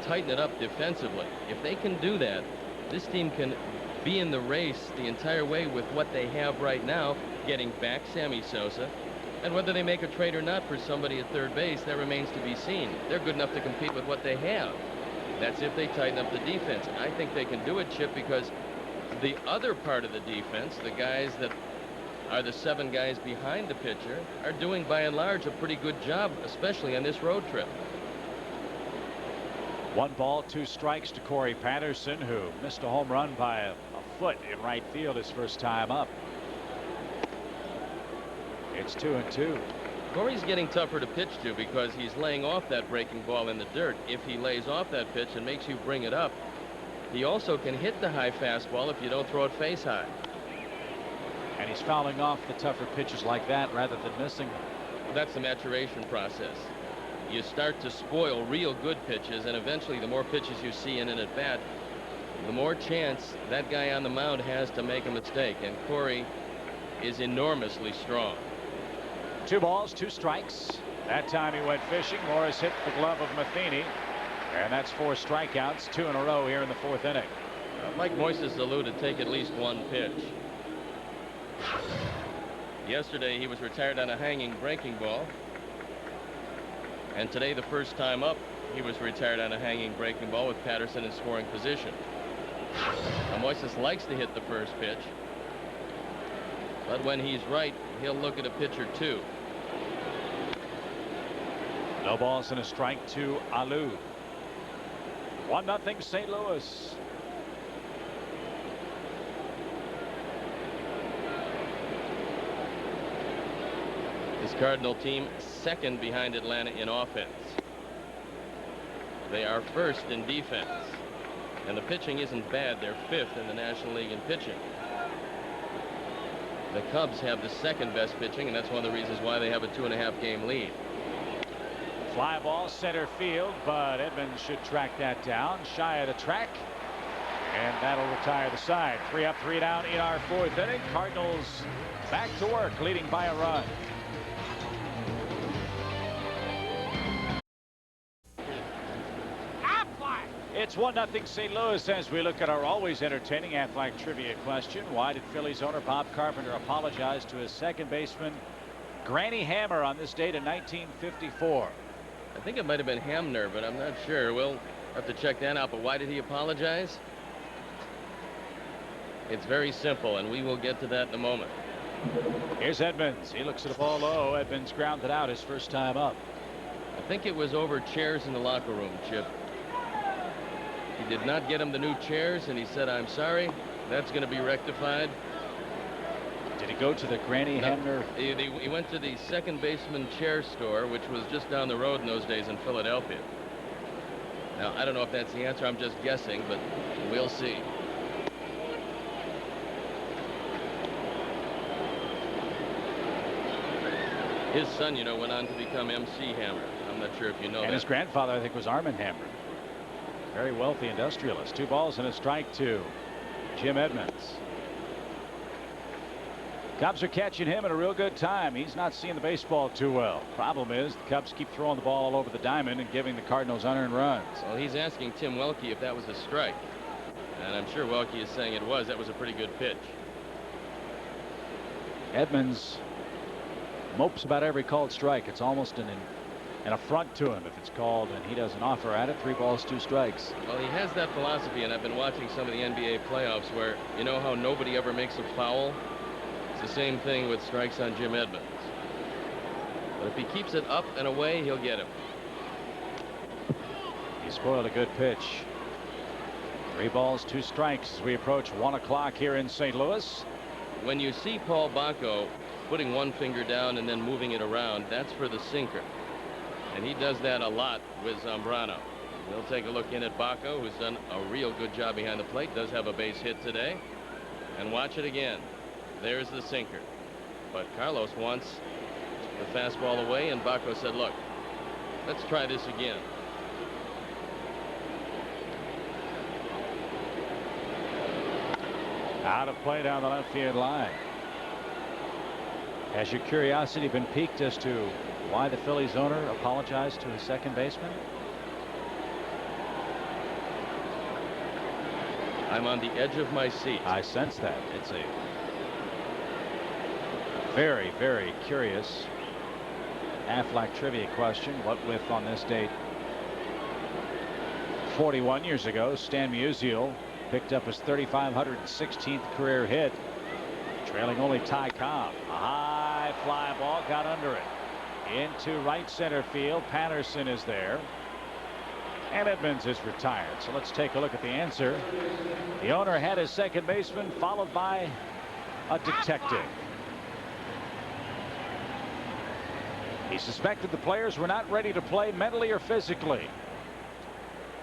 tighten it up defensively. If they can do that, this team can be in the race the entire way with what they have right now, getting back Sammy Sosa. And whether they make a trade or not for somebody at third base, that remains to be seen. They're good enough to compete with what they have. That's if they tighten up the defense. I think they can do it, Chip, because the other part of the defense, the guys that are the 7 guys behind the pitcher, are doing by and large a pretty good job, especially on this road trip. 1 ball, 2 strikes to Corey Patterson, who missed a home run by a foot in right field his first time up. It's 2-2. Corey's getting tougher to pitch to because he's laying off that breaking ball in the dirt. If he lays off that pitch and makes you bring it up, he also can hit the high fastball if you don't throw it face high. And he's fouling off the tougher pitches like that rather than missing them. That's the maturation process. You start to spoil real good pitches, and eventually the more pitches you see in an at-bat, the more chance that guy on the mound has to make a mistake. And Corey is enormously strong. 2 balls, 2 strikes. That time he went fishing. Morris hit the glove of Matheny. And that's 4 strikeouts, 2 in a row here in the 4th inning. Mike Moises alluded to take at least 1 pitch. Yesterday he was retired on a hanging breaking ball. And today, the first time up, he was retired on a hanging breaking ball with Patterson in scoring position. Now, Moises likes to hit the first pitch. But when he's right, he'll look at a pitch or 2. No balls and a strike to Alou. 1-0 St. Louis. This Cardinal team second behind Atlanta in offense. They are first in defense. And the pitching isn't bad. They're 5th in the National League in pitching. The Cubs have the 2nd best pitching, and that's one of the reasons why they have a 2.5 game lead. Fly ball center field, but Edmonds should track that down. Shy of the track. And that'll retire the side. 3 up, 3 down in our 4th inning. Cardinals back to work, leading by a run. It's 1-0 St. Louis as we look at our always entertaining Aflac trivia question. Why did Phillies owner Bob Carpenter apologize to his second baseman Granny Hammer on this date in 1954? I think it might have been Hamner, but I'm not sure. We'll have to check that out. But why did he apologize? It's very simple, and we will get to that in a moment. Here's Edmonds. He looks at the ball low. Edmonds grounded out his first time up. I think it was over chairs in the locker room, Chip. He did not get him the new chairs, and he said, "I'm sorry, that's going to be rectified." Did he go to the Granny Hamner? He went to the second baseman chair store, which was just down the road in those days in Philadelphia. Now, I don't know if that's the answer. I'm just guessing, but we'll see. His son, you know, went on to become MC Hammer. I'm not sure if you know that. And his grandfather, I think, was Armand Hammer. Very wealthy industrialist. 2 balls and a strike to Jim Edmonds. Cubs are catching him at a real good time. He's not seeing the baseball too well. Problem is, the Cubs keep throwing the ball all over the diamond and giving the Cardinals unearned runs. Well, he's asking Tim Welke if that was a strike. And I'm sure Welke is saying it was. That was a pretty good pitch. Edmonds mopes about every called strike. It's almost an affront to him if it's called and he doesn't offer at it. 3 balls, 2 strikes. Well, he has that philosophy, and I've been watching some of the NBA playoffs where, you know how nobody ever makes a foul? It's the same thing with strikes on Jim Edmonds. But if he keeps it up and away, he'll get him. He spoiled a good pitch. 3 balls, 2 strikes as we approach 1 o'clock here in St. Louis. When you see Paul Bacco putting one finger down and then moving it around, that's for the sinker. And he does that a lot with Zambrano. We'll take a look in at Bacco, who's done a real good job behind the plate. Does have a base hit today. And watch it again. There's the sinker. But Carlos wants the fastball away, and Bacco said, "Look, let's try this again." Out of play down the left field line. Has your curiosity been piqued as to why the Phillies owner apologized to his second baseman? I'm on the edge of my seat. I sense that. It's a very, very curious Aflac trivia question. What with on this date 41 years ago, Stan Musial picked up his 3,516th career hit, trailing only Ty Cobb. A high fly ball got under it into right center field. Patterson is there, and Edmonds is retired. So let's take a look at the answer. The owner had his second baseman followed by a detective. He suspected the players were not ready to play mentally or physically.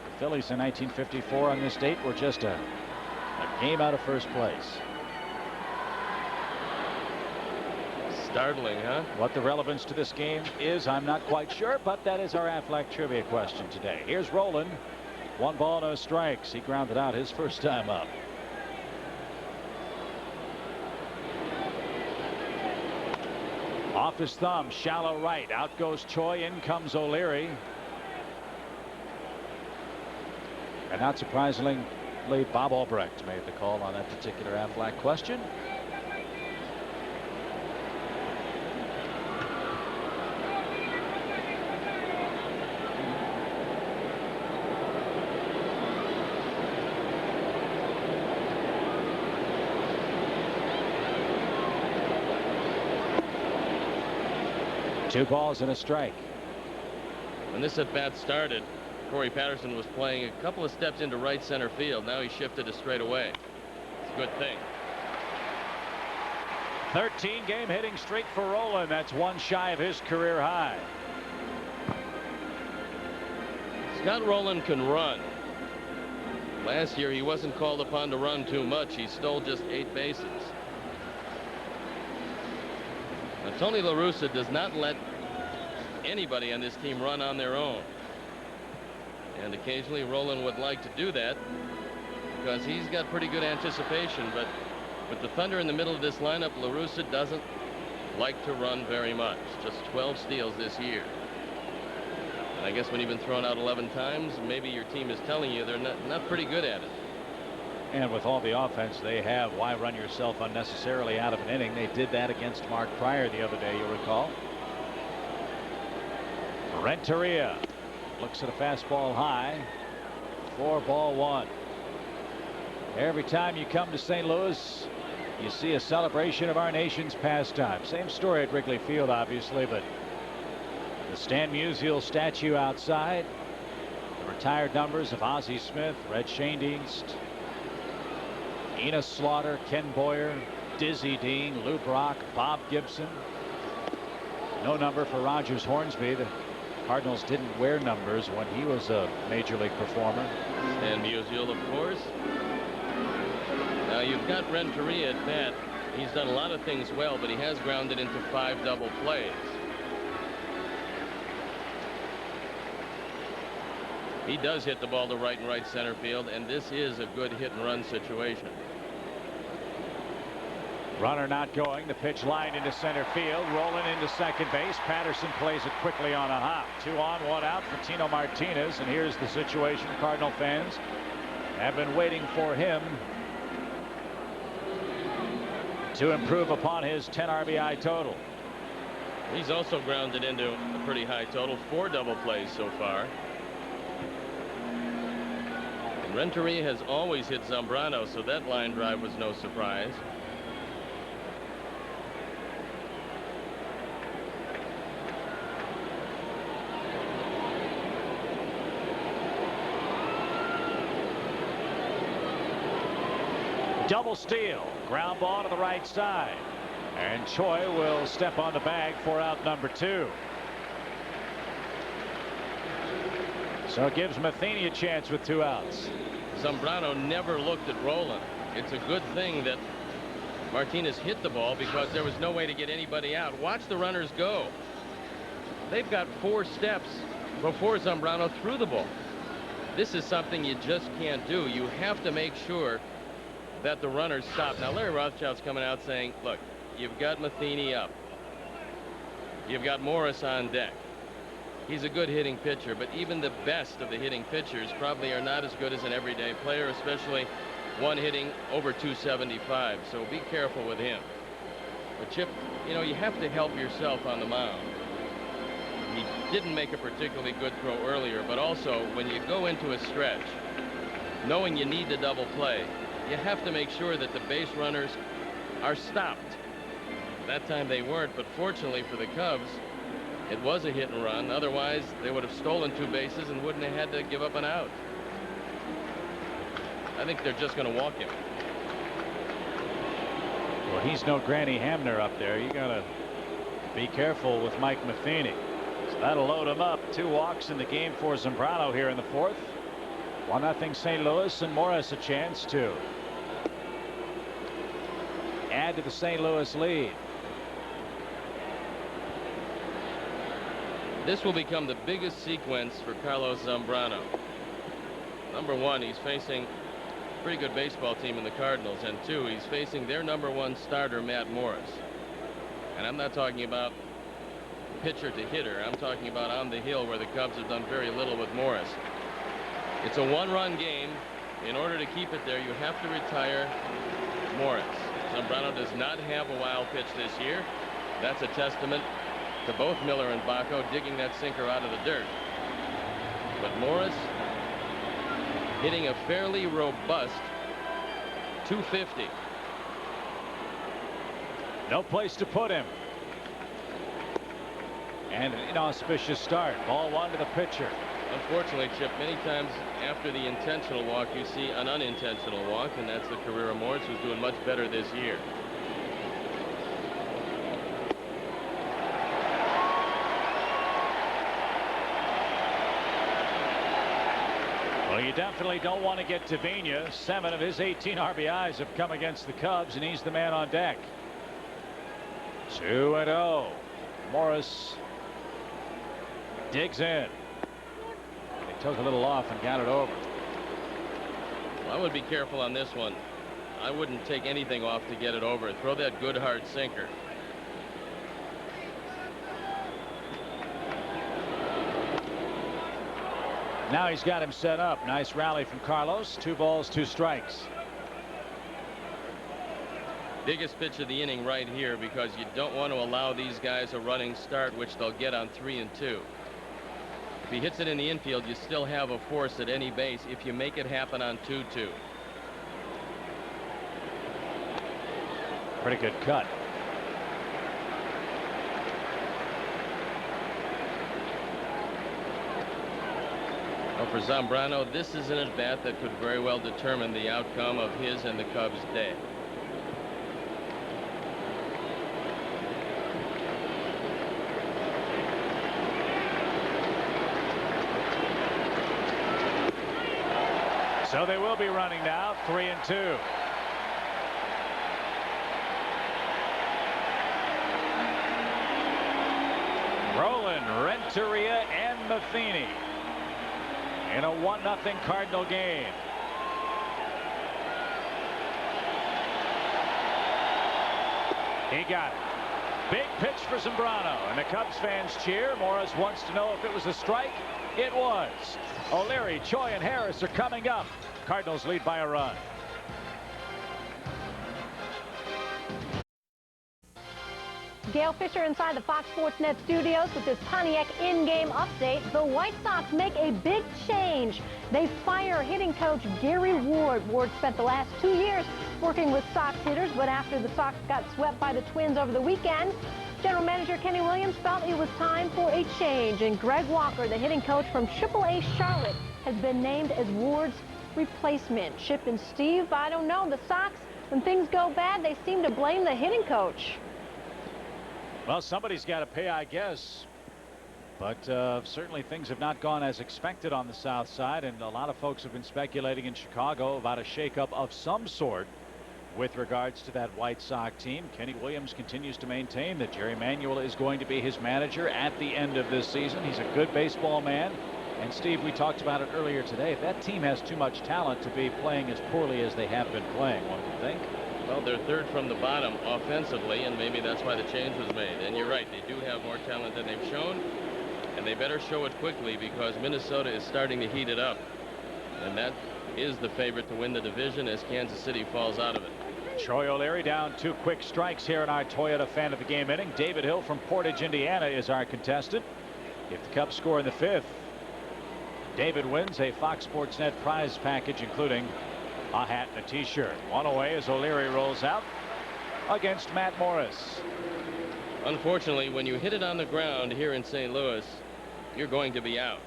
The Phillies in 1954 on this date were just a game out of first place. Startling, huh? What the relevance to this game is, I'm not quite sure, but that is our Aflac trivia question today. Here's Roland. 1 ball, no strikes. He grounded out his first time up. Off his thumb, shallow right. Out goes Choi. In comes O'Leary. And not surprisingly, Bob Albrecht made the call on that particular Aflac question. Two balls and a strike. When this at bat started, Corey Patterson was playing a couple of steps into right center field. Now he shifted to straight away. It's a good thing. 13 game hitting streak for Roland. That's 1 shy of his career high. Scott Rowland can run. Last year he wasn't called upon to run too much. He stole just 8 bases. Now, Tony La Russa does not let anybody on this team run on their own. And occasionally Rowland would like to do that because he's got pretty good anticipation. But with the Thunder in the middle of this lineup, La Russa doesn't like to run very much. Just 12 steals this year. And I guess when you've been thrown out 11 times, maybe your team is telling you they're not pretty good at it. And with all the offense they have, why run yourself unnecessarily out of an inning? They did that against Mark Pryor the other day, you'll recall. Renteria looks at a fastball high. 4-1. Every time you come to St. Louis, you see a celebration of our nation's pastime. Same story at Wrigley Field, obviously, but the Stan Musial statue outside, The retired numbers of Ozzie Smith, Red Schoendienst, Enos Slaughter, Ken Boyer, Dizzy Dean, Lou Brock, Bob Gibson. No number for Rogers Hornsby. The Cardinals didn't wear numbers when he was a major league performer. And Musial, of course. Now you've got Renteria at bat. He's done a lot of things well, but he has grounded into 5 double plays. He does hit the ball to right and right center field, and this is a good hit and run situation. Runner not going. The pitch lined into center field. Rolling into second base. Patterson plays it quickly on a hop. 2 on, 1 out for Tino Martinez. And here's the situation. Cardinal fans have been waiting for him to improve upon his 10 RBI total. He's also grounded into a pretty high total. 4 double plays so far. And Renteria has always hit Zambrano, so that line drive was no surprise. Double steal. Ground ball to the right side. And Choi will step on the bag for out number 2. So it gives Matheny a chance with 2 outs. Zambrano never looked at Roland. It's a good thing that Martinez hit the ball because there was no way to get anybody out. Watch the runners go. They've got 4 steps before Zambrano threw the ball. This is something you just can't do. You have to make sure that the runners stop. Now Larry Rothschild's coming out saying, look, you've got Matheny up. You've got Morris on deck. He's a good hitting pitcher, but even the best of the hitting pitchers probably are not as good as an everyday player, especially one hitting over 275. So be careful with him. But Chip, you know, you have to help yourself on the mound. He didn't make a particularly good throw earlier, but also when you go into a stretch, knowing you need the double play, you have to make sure that the base runners are stopped. That time they weren't, but fortunately for the Cubs, it was a hit and run. Otherwise, they would have stolen 2 bases and wouldn't have had to give up an out. I think they're just going to walk him. Well, he's no Granny Hamner up there. You got to be careful with Mike Matheny. So that'll load him up. 2 walks in the game for Zambrano here in the 4th. 1-0 St. Louis, and Morris a chance to add to the St. Louis lead. This will become the biggest sequence for Carlos Zambrano. Number 1, he's facing a pretty good baseball team in the Cardinals, and 2, he's facing their number 1 starter, Matt Morris. And I'm not talking about pitcher to hitter. I'm talking about on the hill, where the Cubs have done very little with Morris. It's a 1-run game. In order to keep it there, you have to retire Morris. Zambrano does not have a wild pitch this year. That's a testament to both Miller and Bacco digging that sinker out of the dirt. But Morris hitting a fairly robust 250. No place to put him. And an inauspicious start. Ball 1 to the pitcher. Unfortunately, Chip, many times after the intentional walk, you see an unintentional walk, and that's the career of Morris, who's doing much better this year. Well, you definitely don't want to get Tavina. 7 of his 18 RBIs have come against the Cubs, and he's the man on deck. 2-0. Morris digs in. He took a little off and got it over. Well, I would be careful on this one. I wouldn't take anything off to get it over. Throw that good hard sinker. Now he's got him set up. Nice rally from Carlos. 2 balls, 2 strikes. Biggest pitch of the inning right here, because you don't want to allow these guys a running start, which they'll get on 3 and 2. If he hits it in the infield, you still have a force at any base if you make it happen on 2-2. Pretty good cut. Well, for Zambrano, this is an at-bat that could very well determine the outcome of his and the Cubs' day. So they will be running now, 3-2. Rowland, Renteria, and Matheny in a 1-0 Cardinal game. He got it. Big pitch for Zambrano, and the Cubs fans cheer. Morris wants to know if it was a strike. It was. O'Leary, Choi, and Harris are coming up. Cardinals lead by a run. Gail Fisher inside the Fox Sports Net studios with this Pontiac in-game update. The White Sox make a big change. They fire hitting coach Gary Ward. Ward spent the last 2 years working with Sox hitters, but after the Sox got swept by the Twins over the weekend, General Manager Kenny Williams felt it was time for a change, and Greg Walker, the hitting coach from AAA Charlotte, has been named as Ward's replacement. Chip and Steve, I don't know. The Sox, when things go bad, they seem to blame the hitting coach. Well, somebody's got to pay, I guess. But certainly things have not gone as expected on the South Side, and a lot of folks have been speculating in Chicago about a shakeup of some sort with regards to that White Sox team. Kenny Williams continues to maintain that Jerry Manuel is going to be his manager at the end of this season. He's a good baseball man. And Steve, we talked about it earlier today. That team has too much talent to be playing as poorly as they have been playing, one would think. Well, they're third from the bottom offensively, and maybe that's why the change was made. And you're right, they do have more talent than they've shown, and they better show it quickly because Minnesota is starting to heat it up. And that is the favorite to win the division as Kansas City falls out of it. Troy O'Leary down 2 quick strikes here in our Toyota Fan of the Game inning. David Hill from Portage, Indiana is our contestant. If the Cubs score in the 5th, David wins a Fox Sports Net prize package, including a hat and a t-shirt. One away as O'Leary rolls out against Matt Morris. Unfortunately, when you hit it on the ground here in St. Louis, you're going to be out.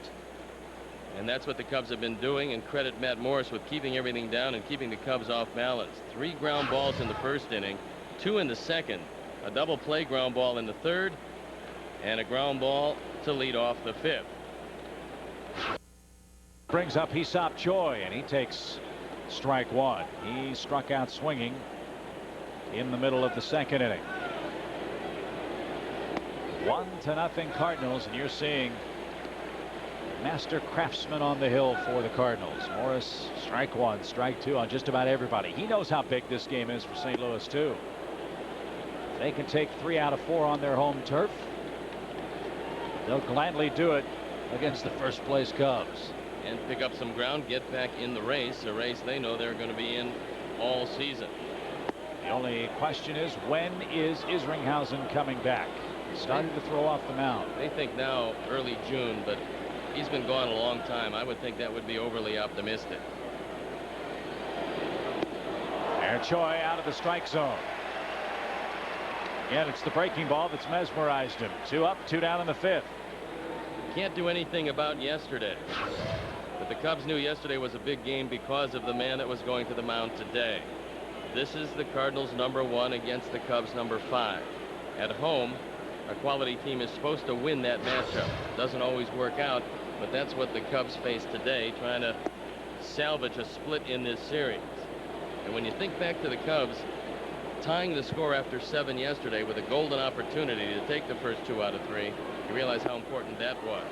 And that's what the Cubs have been doing, and credit Matt Morris with keeping everything down and keeping the Cubs off balance. 3 ground balls in the first inning, 2 in the second, a double play ground ball in the third, and a ground ball to lead off the 5th. Brings up Hesop Choi, and he takes strike 1. He struck out swinging in the middle of the second inning. 1-0 Cardinals, and you're seeing master craftsman on the hill for the Cardinals. Morris, strike 1, strike 2 on just about everybody. He knows how big this game is for St. Louis, too. They can take 3 out of 4 on their home turf. They'll gladly do it against the first place Cubs. And pick up some ground, get back in the race, a race they know they're going to be in all season. The only question is, when is Isringhausen coming back? He's starting to throw off the mound. They think now early June, but he's been gone a long time. I would think that would be overly optimistic. And Choi out of the strike zone. Again, it's the breaking ball that's mesmerized him. 2 up, 2 down in the 5th. Can't do anything about yesterday. But the Cubs knew yesterday was a big game because of the man that was going to the mound today. This is the Cardinals' #1 against the Cubs' #5. At home, a quality team is supposed to win that matchup. Doesn't always work out, but that's what the Cubs face today, trying to salvage a split in this series. And when you think back to the Cubs tying the score after 7 yesterday with a golden opportunity to take the first 2 out of 3, you realize how important that was.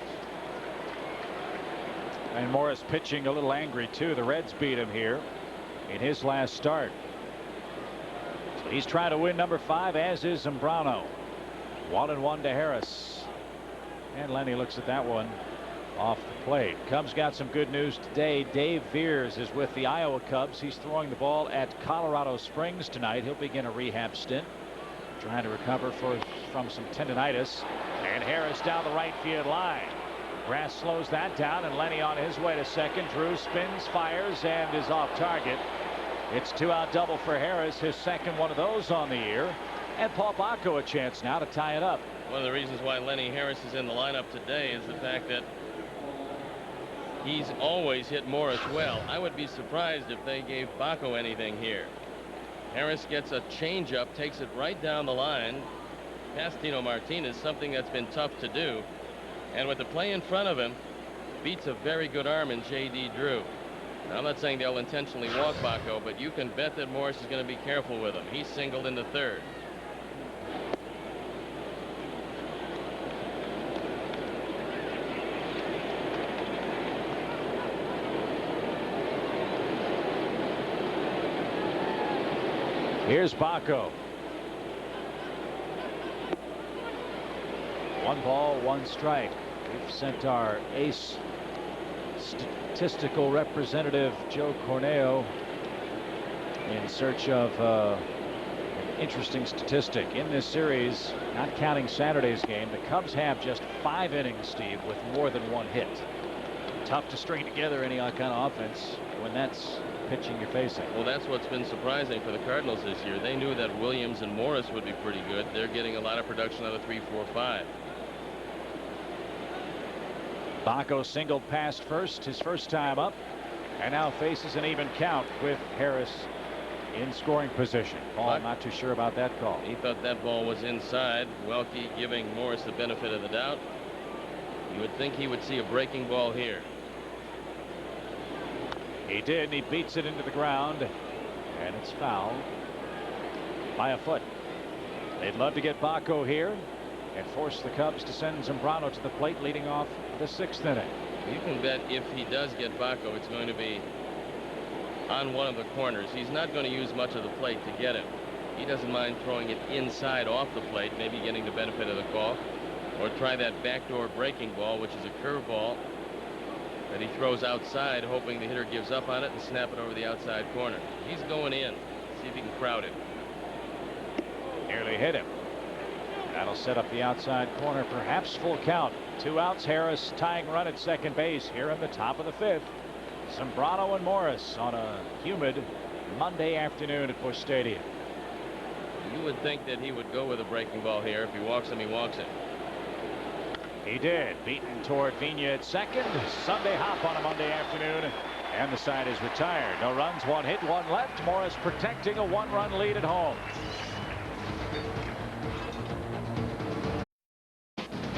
And Morris pitching a little angry, too. The Reds beat him here in his last start. So he's trying to win #5, as is Zambrano. 1-1 to Harris. And Lenny looks at that one off the plate. Cubs got some good news today. Dave Veers is with the Iowa Cubs. He's throwing the ball at Colorado Springs tonight. He'll begin a rehab stint, trying to recover from some tendonitis. And Harris down the right field line. Grass slows that down, and Lenny on his way to second. Drew spins, fires, and is off target. It's 2-out double for Harris, his second one of those on the year. And Paul Bacco a chance now to tie it up. One of the reasons why Lenny Harris is in the lineup today is the fact that He's always hit Morris well. I would be surprised if they gave Baco anything here. Harris gets a changeup, takes it right down the line past Tino Martinez, something that's been tough to do. And with the play in front of him, beats a very good arm in J.D. Drew. Now, I'm not saying they'll intentionally walk Baco, but you can bet that Morris is going to be careful with him. He's singled into third. Here's Baco. 1 ball, 1 strike. We've sent our ace statistical representative Joe Corneo in search of an interesting statistic in this series, not counting Saturday's game. The Cubs have just 5 innings, Steve, with more than 1 hit. Tough to string together any kind of offense when that's pitching you're facing. Well, that's what's been surprising for the Cardinals this year. They knew that Williams and Morris would be pretty good. They're getting a lot of production out of 3, 4, 5. Baco singled past first, his first time up, and now faces an even count with Harris in scoring position. Paul, not too sure about that call. He thought that ball was inside. Welke giving Morris the benefit of the doubt. You would think he would see a breaking ball here. He did, and he beats it into the ground, and it's foul by a foot. They'd love to get Baco here and force the Cubs to send Zambrano to the plate leading off the 6th inning. You can bet if he does get Baco, it's going to be on one of the corners. He's not going to use much of the plate to get him. He doesn't mind throwing it inside off the plate, maybe getting the benefit of the call, or try that backdoor breaking ball, which is a curveball that he throws outside, hoping the hitter gives up on it and snap it over the outside corner. He's going in. See if he can crowd it. Nearly hit him. That'll set up the outside corner, perhaps full count. 2 outs. Harris tying run at second base here in the top of the 5th. Zambrano and Morris on a humid Monday afternoon at Busch Stadium. You would think that he would go with a breaking ball here. If he walks him, he walks him. He did. Beaten toward Vigna at second. Sunday hop on a Monday afternoon, and the side is retired. No runs, 1 hit, 1 left. Morris protecting a 1-run lead at home.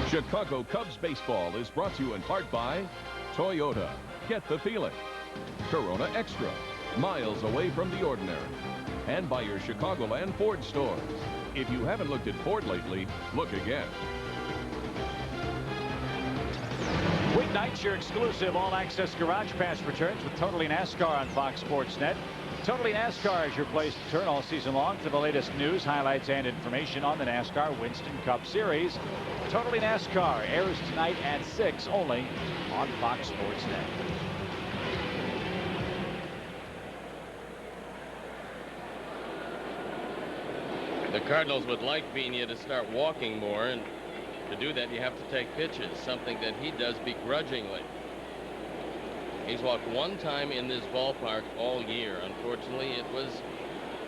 Chicago Cubs baseball is brought to you in part by Toyota. Get the feeling. Corona Extra. Miles away from the ordinary. And by your Chicagoland Ford stores. If you haven't looked at Ford lately, look again. Weeknights, your exclusive all-access Garage Pass returns with Totally NASCAR on Fox Sports Net. Totally NASCAR is your place to turn all season long for the latest news, highlights, and information on the NASCAR Winston Cup Series. Totally NASCAR airs tonight at 6 only on Fox Sports Net. The Cardinals would like Vigna to start walking more, and to do that you have to take pitches, something that he does begrudgingly. He's walked 1 time in this ballpark all year. Unfortunately, it was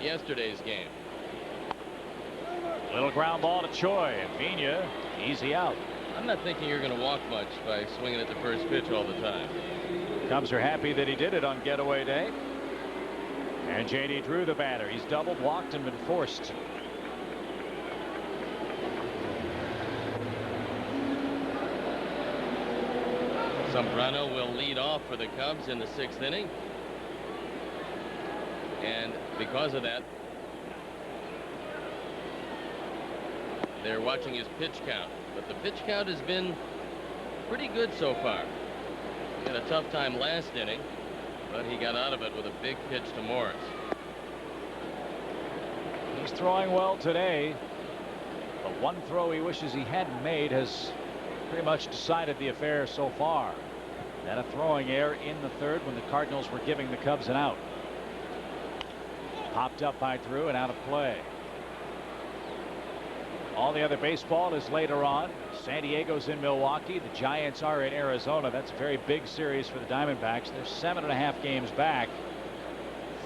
yesterday's game. Little ground ball to Choi, and Vigna easy out. I'm not thinking you're going to walk much by swinging at the first pitch all the time. Cubs are happy that he did it on getaway day. And J.D. Drew, the batter. He's doubled, walked, and been forced. Zambrano will lead off for the Cubs in the 6th inning. And because of that, they're watching his pitch count. But the pitch count has been pretty good so far. He had a tough time last inning, but he got out of it with a big pitch to Morris. He's throwing well today. The one throw he wishes he hadn't made has pretty much decided the affair so far. Had a throwing error in the 3rd when the Cardinals were giving the Cubs an out. Popped up by Drew and out of play. All the other baseball is later on. San Diego's in Milwaukee. The Giants are in Arizona. That's a very big series for the Diamondbacks. They're 7.5 games back.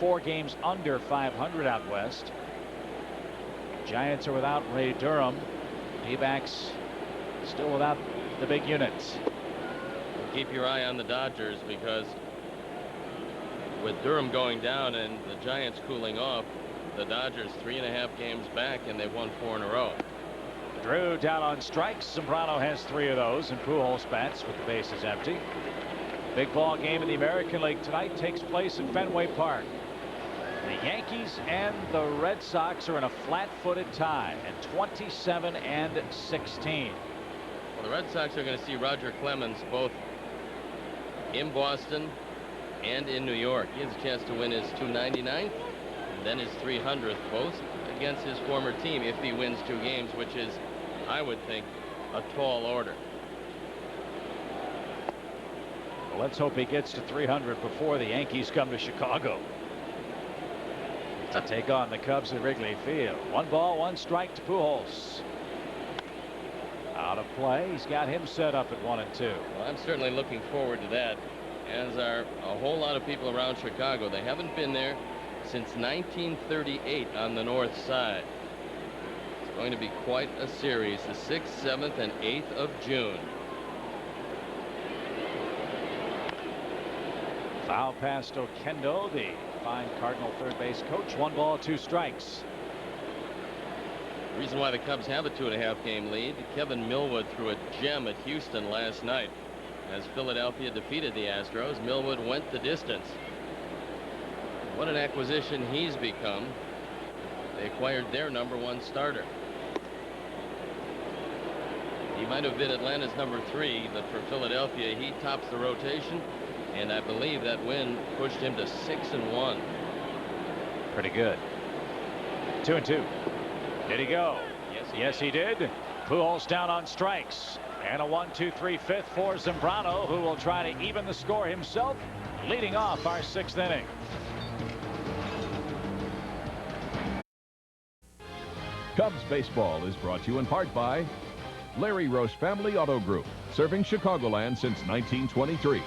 4 games under 500 out west. Giants are without Ray Durham. D-backs still without the big units. keep your eye on the Dodgers, because with Durham going down and the Giants cooling off, the Dodgers 3.5 games back, and they've won 4 in a row. Drew down on strikes. Zambrano has 3 of those, and Pujols bats with the bases empty. Big ball game in the American League tonight takes place at Fenway Park. The Yankees and the Red Sox are in a flat-footed tie at 27 and 16. Well, the Red Sox are going to see Roger Clemens both in Boston and in New York. He has a chance to win his 299th and then his 300th, both against his former team if he wins 2 games, which is, I would think, a tall order. Well, let's hope he gets to 300 before the Yankees come to Chicago to take on the Cubs at Wrigley Field. 1 ball, 1 strike to Pujols. Out of play. He's got him set up at 1 and 2. Well, I'm certainly looking forward to that, as are a whole lot of people around Chicago. They haven't been there since 1938 on the north side. It's going to be quite a series, the 6th, 7th, and 8th of June. Foul past Oquendo, the fine Cardinal third base coach. 1 ball, 2 strikes. The reason why the Cubs have a 2.5 game lead, Kevin Millwood threw a gem at Houston last night. As Philadelphia defeated the Astros, Millwood went the distance. What an acquisition he's become. They acquired their #1 starter. He might have been Atlanta's #3, but for Philadelphia, he tops the rotation, and I believe that win pushed him to 6 and 1. Pretty good. 2 and 2. Did he go? Yes, he did. Pujols down on strikes. And a 1-2-3 fifth for Zambrano, who will try to even the score himself, leading off our 6th inning. Cubs baseball is brought to you in part by Larry Roche Family Auto Group, serving Chicagoland since 1923.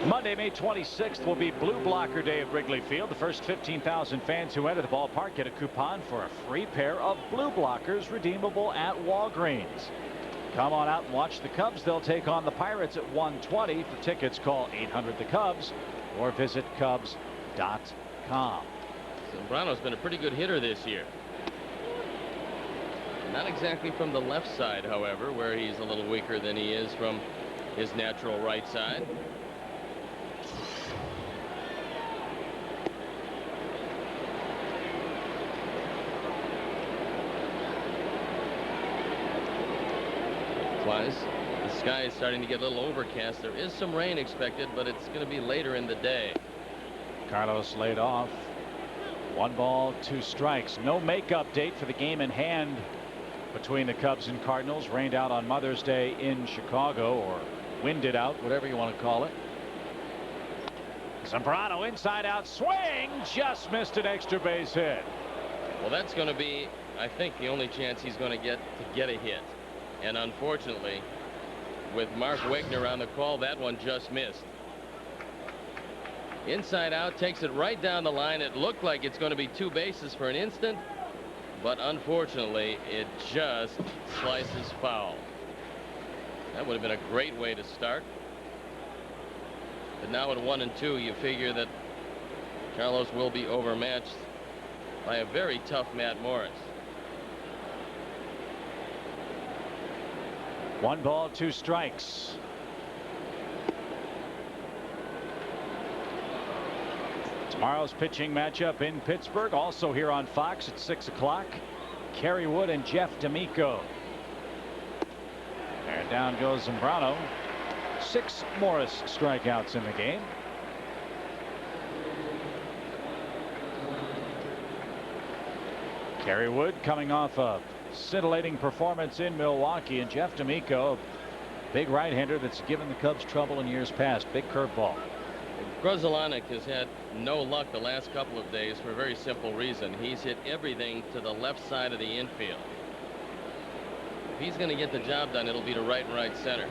Monday, May 26th will be Blue Blocker Day at Wrigley Field. The first 15,000 fans who enter the ballpark get a coupon for a free pair of Blue Blockers redeemable at Walgreens. Come on out and watch the Cubs. They'll take on the Pirates at 1:20. For tickets, call 800-THE-CUBS or visit Cubs.com. Zambrano's been a pretty good hitter this year. Not exactly from the left side, however, where he's a little weaker than he is from his natural right side. The sky is starting to get a little overcast. There is some rain expected, but it's going to be later in the day. Carlos laid off. 1 ball, 2 strikes. No makeup date for the game in hand between the Cubs and Cardinals. Rained out on Mother's Day in Chicago, or winded out, whatever you want to call it. Zambrano inside out swing, just missed an extra base hit. Well, that's going to be, I think, the only chance he's going to get a hit. And unfortunately, with Mark Wegner on the call, that one just missed. Inside out, takes it right down the line. It looked like it's going to be 2 bases for an instant, but unfortunately, it just slices foul. That would have been a great way to start. But now at 1 and 2, you figure that Carlos will be overmatched by a very tough Matt Morris. 1 ball, 2 strikes. Tomorrow's pitching matchup in Pittsburgh, also here on Fox at 6 o'clock. Caray Wood and Jeff D'Amico. And down goes Zambrano. 6 Morris strikeouts in the game. Caray Wood coming off a scintillating performance in Milwaukee, and Jeff D'Amico, big right-hander that's given the Cubs trouble in years past. Big curveball. Grzelcyk has had no luck the last couple of days for a very simple reason. He's hit everything to the left side of the infield. If he's going to get the job done, it'll be to right and right center.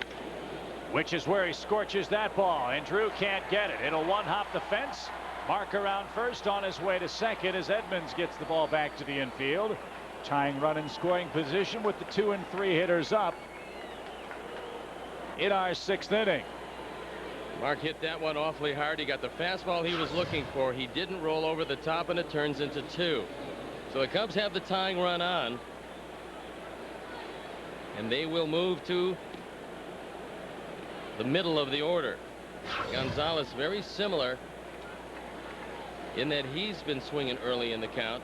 Which is where he scorches that ball, and Drew can't get it. It'll one-hop the fence. Mark around first, on his way to second as Edmonds gets the ball back to the infield. Tying run in scoring position with the 2 and 3 hitters up. in our 6th inning. Mark hit that one awfully hard. He got the fastball he was looking for. He didn't roll over the top, and it turns into 2. So the Cubs have the tying run on, and they will move to the middle of the order. Gonzalez very similar in that he's been swinging early in the count,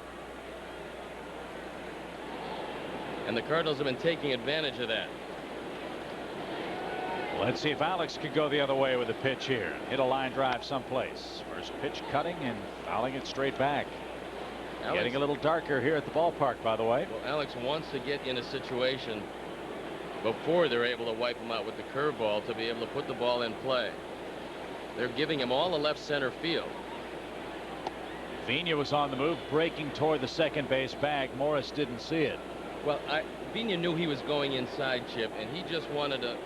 and the Cardinals have been taking advantage of that. Let's see if Alex could go the other way with a pitch here. Hit a line drive someplace. First pitch cutting and fouling it straight back. Getting a little darker here at the ballpark, by the way. Well, Alex wants to get in a situation before they're able to wipe him out with the curveball to be able to put the ball in play. They're giving him all the left center field. Vina was on the move, breaking toward the second base bag. Morris didn't see it. Well, Vina knew he was going inside, Chip, and he just wanted to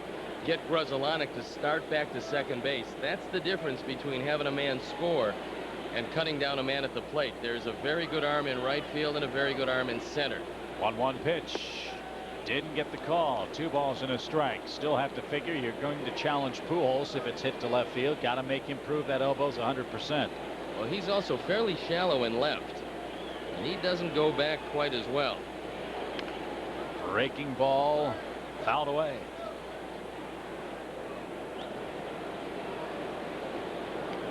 get Grzelcyk to start back to second base. That's the difference between having a man score and cutting down a man at the plate. There's a very good arm in right field and a very good arm in center. 1-1 pitch. Didn't get the call. 2 balls and a strike. Still have to figure you're going to challenge Pujols if it's hit to left field. Got to make him prove that elbow's 100%. Well, he's also fairly shallow in left, and he doesn't go back quite as well. Breaking ball fouled away.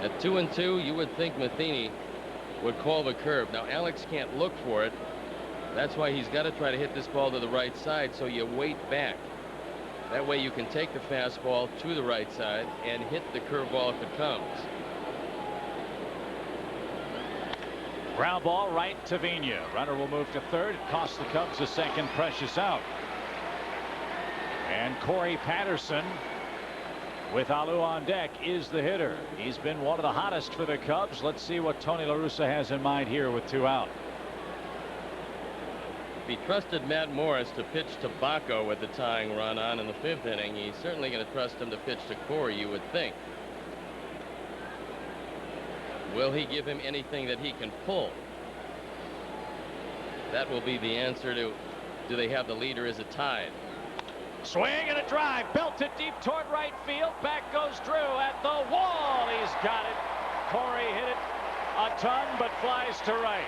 At 2-2, you would think Matheny would call the curve. Now, Alex can't look for it. That's why he's got to try to hit this ball to the right side, so you wait back. That way you can take the fastball to the right side and hit the curveball if it comes. Ground ball right to Vina. Runner will move to third. It costs the Cubs a second precious out. And Corey Patterson, with Alou on deck, is the hitter. He's been one of the hottest for the Cubs. Let's see what Tony La Russa has in mind here with 2 out. If he trusted Matt Morris to pitch to Baco with the tying run on in the 5th inning, he's certainly going to trust him to pitch to Corey, you would think. Will he give him anything that he can pull? That will be the answer to, do they have the lead or is it tied? Swing and a drive, belted deep toward right field. Back goes Drew at the wall. He's got it. Corey hit it a ton, but flies to right.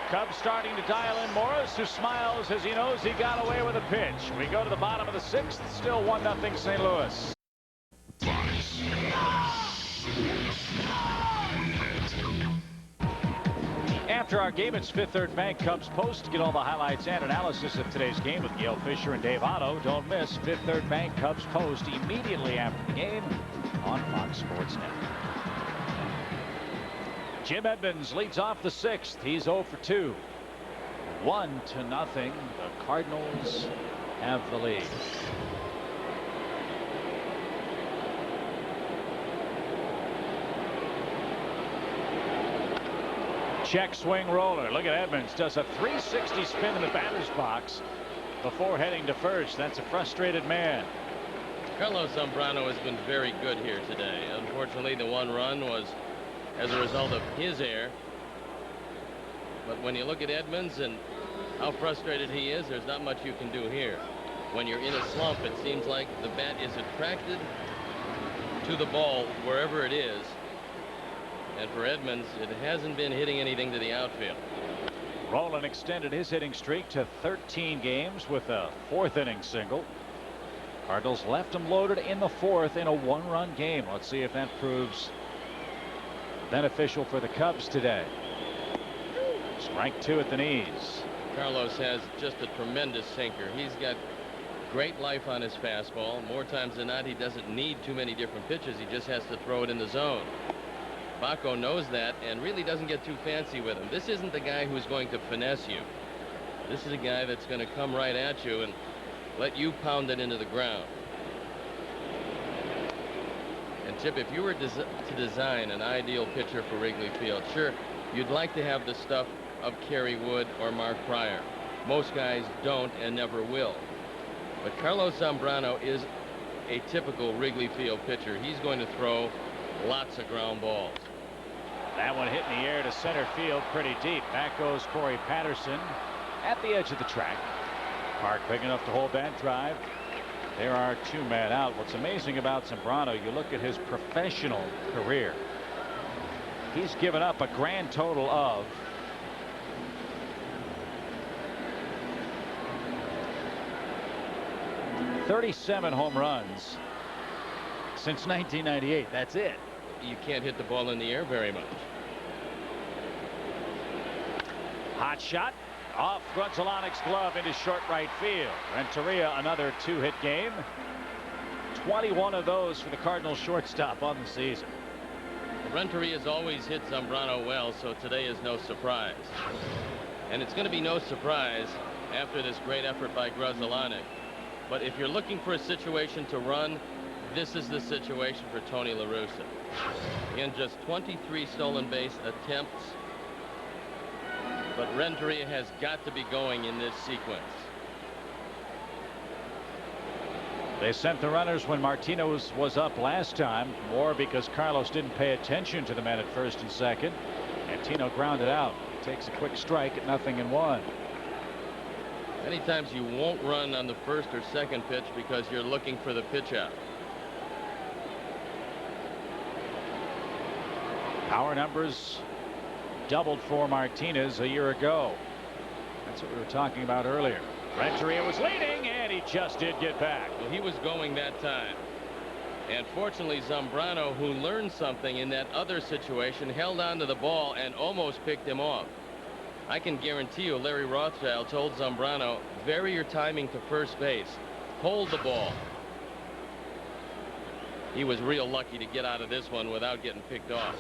Cubs starting to dial in Morris, who smiles as he knows he got away with a pitch. We go to the bottom of the 6th, still 1-0 St. Louis. After our game, it's Fifth Third Bank Cubs Post. Get all the highlights and analysis of today's game with Gail Fisher and Dave Otto. Don't miss Fifth Third Bank Cubs Post immediately after the game on Fox Sports Network. Jim Edmonds leads off the 6th. He's 0 for 2. 1-0. The Cardinals have the lead. Check swing roller. Look at Edmonds. Does a 360 spin in the batter's box before heading to first. That's a frustrated man. Carlos Zambrano has been very good here today. Unfortunately, the 1 run was as a result of his error. But when you look at Edmonds and how frustrated he is, there's not much you can do here. When you're in a slump, it seems like the bat is attracted to the ball wherever it is. And for Edmonds, it hasn't been hitting anything to the outfield. Roland extended his hitting streak to 13 games with a 4th inning single. Cardinals left him loaded in the 4th in a 1-run game. Let's see if that proves beneficial for the Cubs today. Strike 2 at the knees. Carlos has just a tremendous sinker. He's got great life on his fastball. More times than not, he doesn't need too many different pitches. He just has to throw it in the zone. Baco knows that and really doesn't get too fancy with him. This isn't the guy who's going to finesse you. This is a guy that's going to come right at you and let you pound it into the ground. And Chip, if you were to design an ideal pitcher for Wrigley Field, sure, you'd like to have the stuff of Kerry Wood or Mark Pryor. Most guys don't and never will. But Carlos Zambrano is a typical Wrigley Field pitcher. He's going to throw lots of ground balls. That one hit in the air to center field pretty deep. Back goes Corey Patterson at the edge of the track. Park big enough to hold that drive. There are 2 men out. What's amazing about Zambrano, you look at his professional career. He's given up a grand total of 37 home runs since 1998. That's it. You can't hit the ball in the air very much. Hot shot off Grunzelonic's glove into short right field. Renteria, another 2-hit game. 21 of those for the Cardinals shortstop on the season. Renteria's always hit Zambrano well, so today is no surprise. And it's going to be no surprise after this great effort by Grunzelonic. But if you're looking for a situation to run, this is the situation for Tony La Russa. In just 23 stolen base attempts. But Renteria has got to be going in this sequence. They sent the runners when Martinez was up last time, more because Carlos didn't pay attention to the men at first and second. And Tino grounded out. Takes a quick strike at 0-1. Many times you won't run on the first or second pitch because you're looking for the pitch out. Power numbers doubled for Martinez a year ago. That's what we were talking about earlier. Renteria was leading, and he just did get back. Well, he was going that time. And fortunately, Zambrano, who learned something in that other situation, held on to the ball and almost picked him off. I can guarantee you Larry Rothschild told Zambrano, vary your timing to first base. Hold the ball. He was real lucky to get out of this one without getting picked off.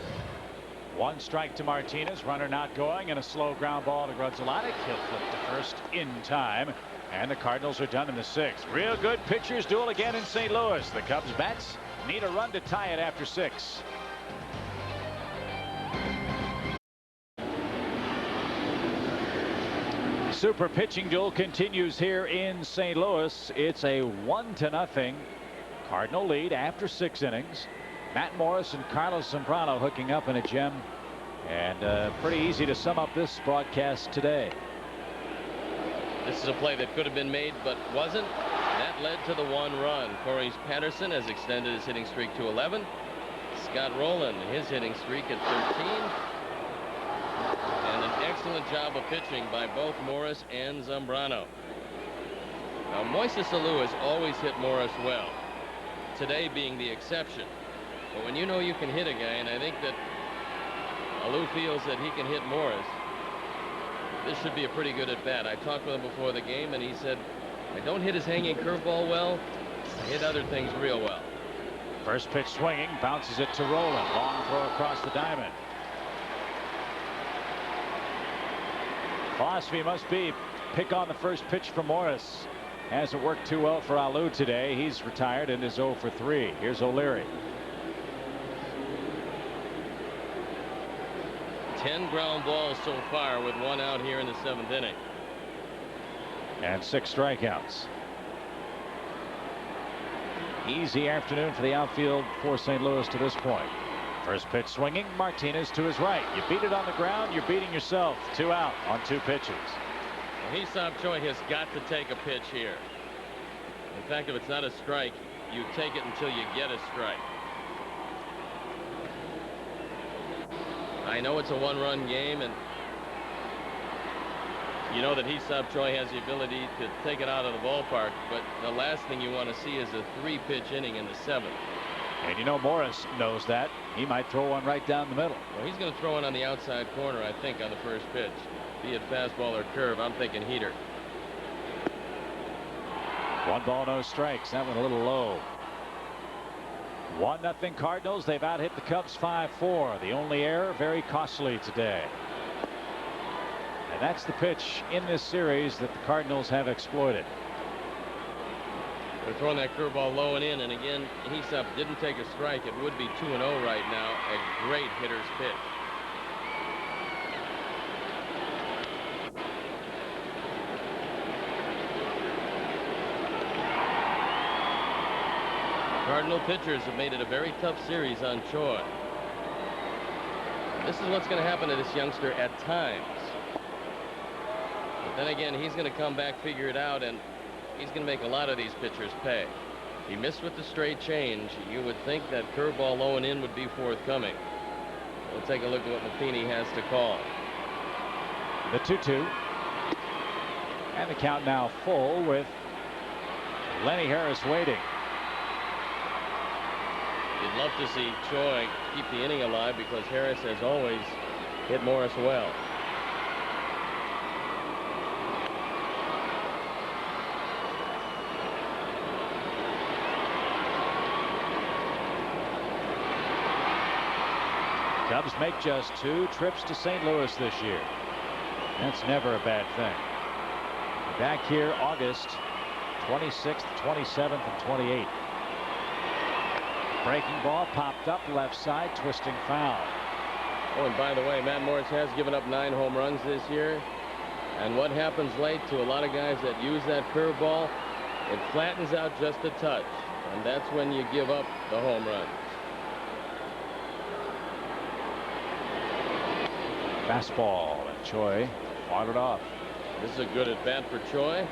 1 strike to Martinez, runner not going, and a slow ground ball to Grunzelonic. He'll flip to first in time, and the Cardinals are done in the 6th. Real good pitchers duel again in St. Louis. The Cubs bats need a run to tie it after 6. Super pitching duel continues here in St. Louis. It's a 1-0 Cardinal lead after 6 innings. Matt Morris and Carlos Zambrano hooking up in a gem, and pretty easy to sum up this broadcast today. This is a play that could have been made but wasn't. That led to the 1 run. Corey Patterson has extended his hitting streak to 11. Scott Rowland, his hitting streak at 13. And an excellent job of pitching by both Morris and Zambrano. Now, Moises Alou has always hit Morris well, today being the exception. But when you know you can hit a guy, and I think that Alou feels that he can hit Morris, this should be a pretty good at bat. I talked with him before the game, and he said, I don't hit his hanging curveball well. I hit other things real well. First pitch swinging, bounces it to Rowland. Long throw across the diamond. Philosophy must be pick on the first pitch from Morris. Hasn't worked too well for Alou today. He's retired and is 0 for 3. Here's O'Leary. 10 ground balls so far with 1 out here in the 7th inning. And 6 strikeouts. Easy afternoon for the outfield for St. Louis to this point. First pitch swinging, Martinez to his right. You beat it on the ground, you're beating yourself. 2 out on 2 pitches. Well, Hee-Seop Choi has got to take a pitch here. In fact, if it's not a strike, you take it until you get a strike. I know it's a 1-run game, and you know that Hee-Seop Choi has the ability to take it out of the ballpark, but the last thing you want to see is a 3-pitch inning in the 7th. And you know Morris knows that. He might throw one right down the middle. Well, he's going to throw it on the outside corner, I think, on the first pitch. Be it fastball or curve, I'm thinking heater. 1 ball, no strikes. That one a little low. 1-0 Cardinals. They've out-hit the Cubs 5-4. The only error, very costly today. And that's the pitch in this series that the Cardinals have exploited. They're throwing that curveball low and in, and again, Hee-Seop didn't take a strike. It would be 2-0 right now. A great hitter's pitch. Cardinal pitchers have made it a very tough series on Choi. This is what's going to happen to this youngster at times. But then again, he's going to come back, figure it out, and he's going to make a lot of these pitchers pay. He missed with the straight change. You would think that curveball low and in would be forthcoming. We'll take a look at what Matheny has to call. The 2-2. And the count now full with Lenny Harris waiting. You'd love to see Choi keep the inning alive because Harris has always hit Morris well. Cubs make just 2 trips to St. Louis this year. That's never a bad thing. Back here August 26th, 27th, and 28th. Breaking ball popped up left side, twisting foul. Oh, and by the way, Matt Morris has given up 9 home runs this year. And what happens late to a lot of guys that use that curveball, it flattens out just a touch. And that's when you give up the home run. Fastball, and Choi fought it off. This is a good at bat for Choi.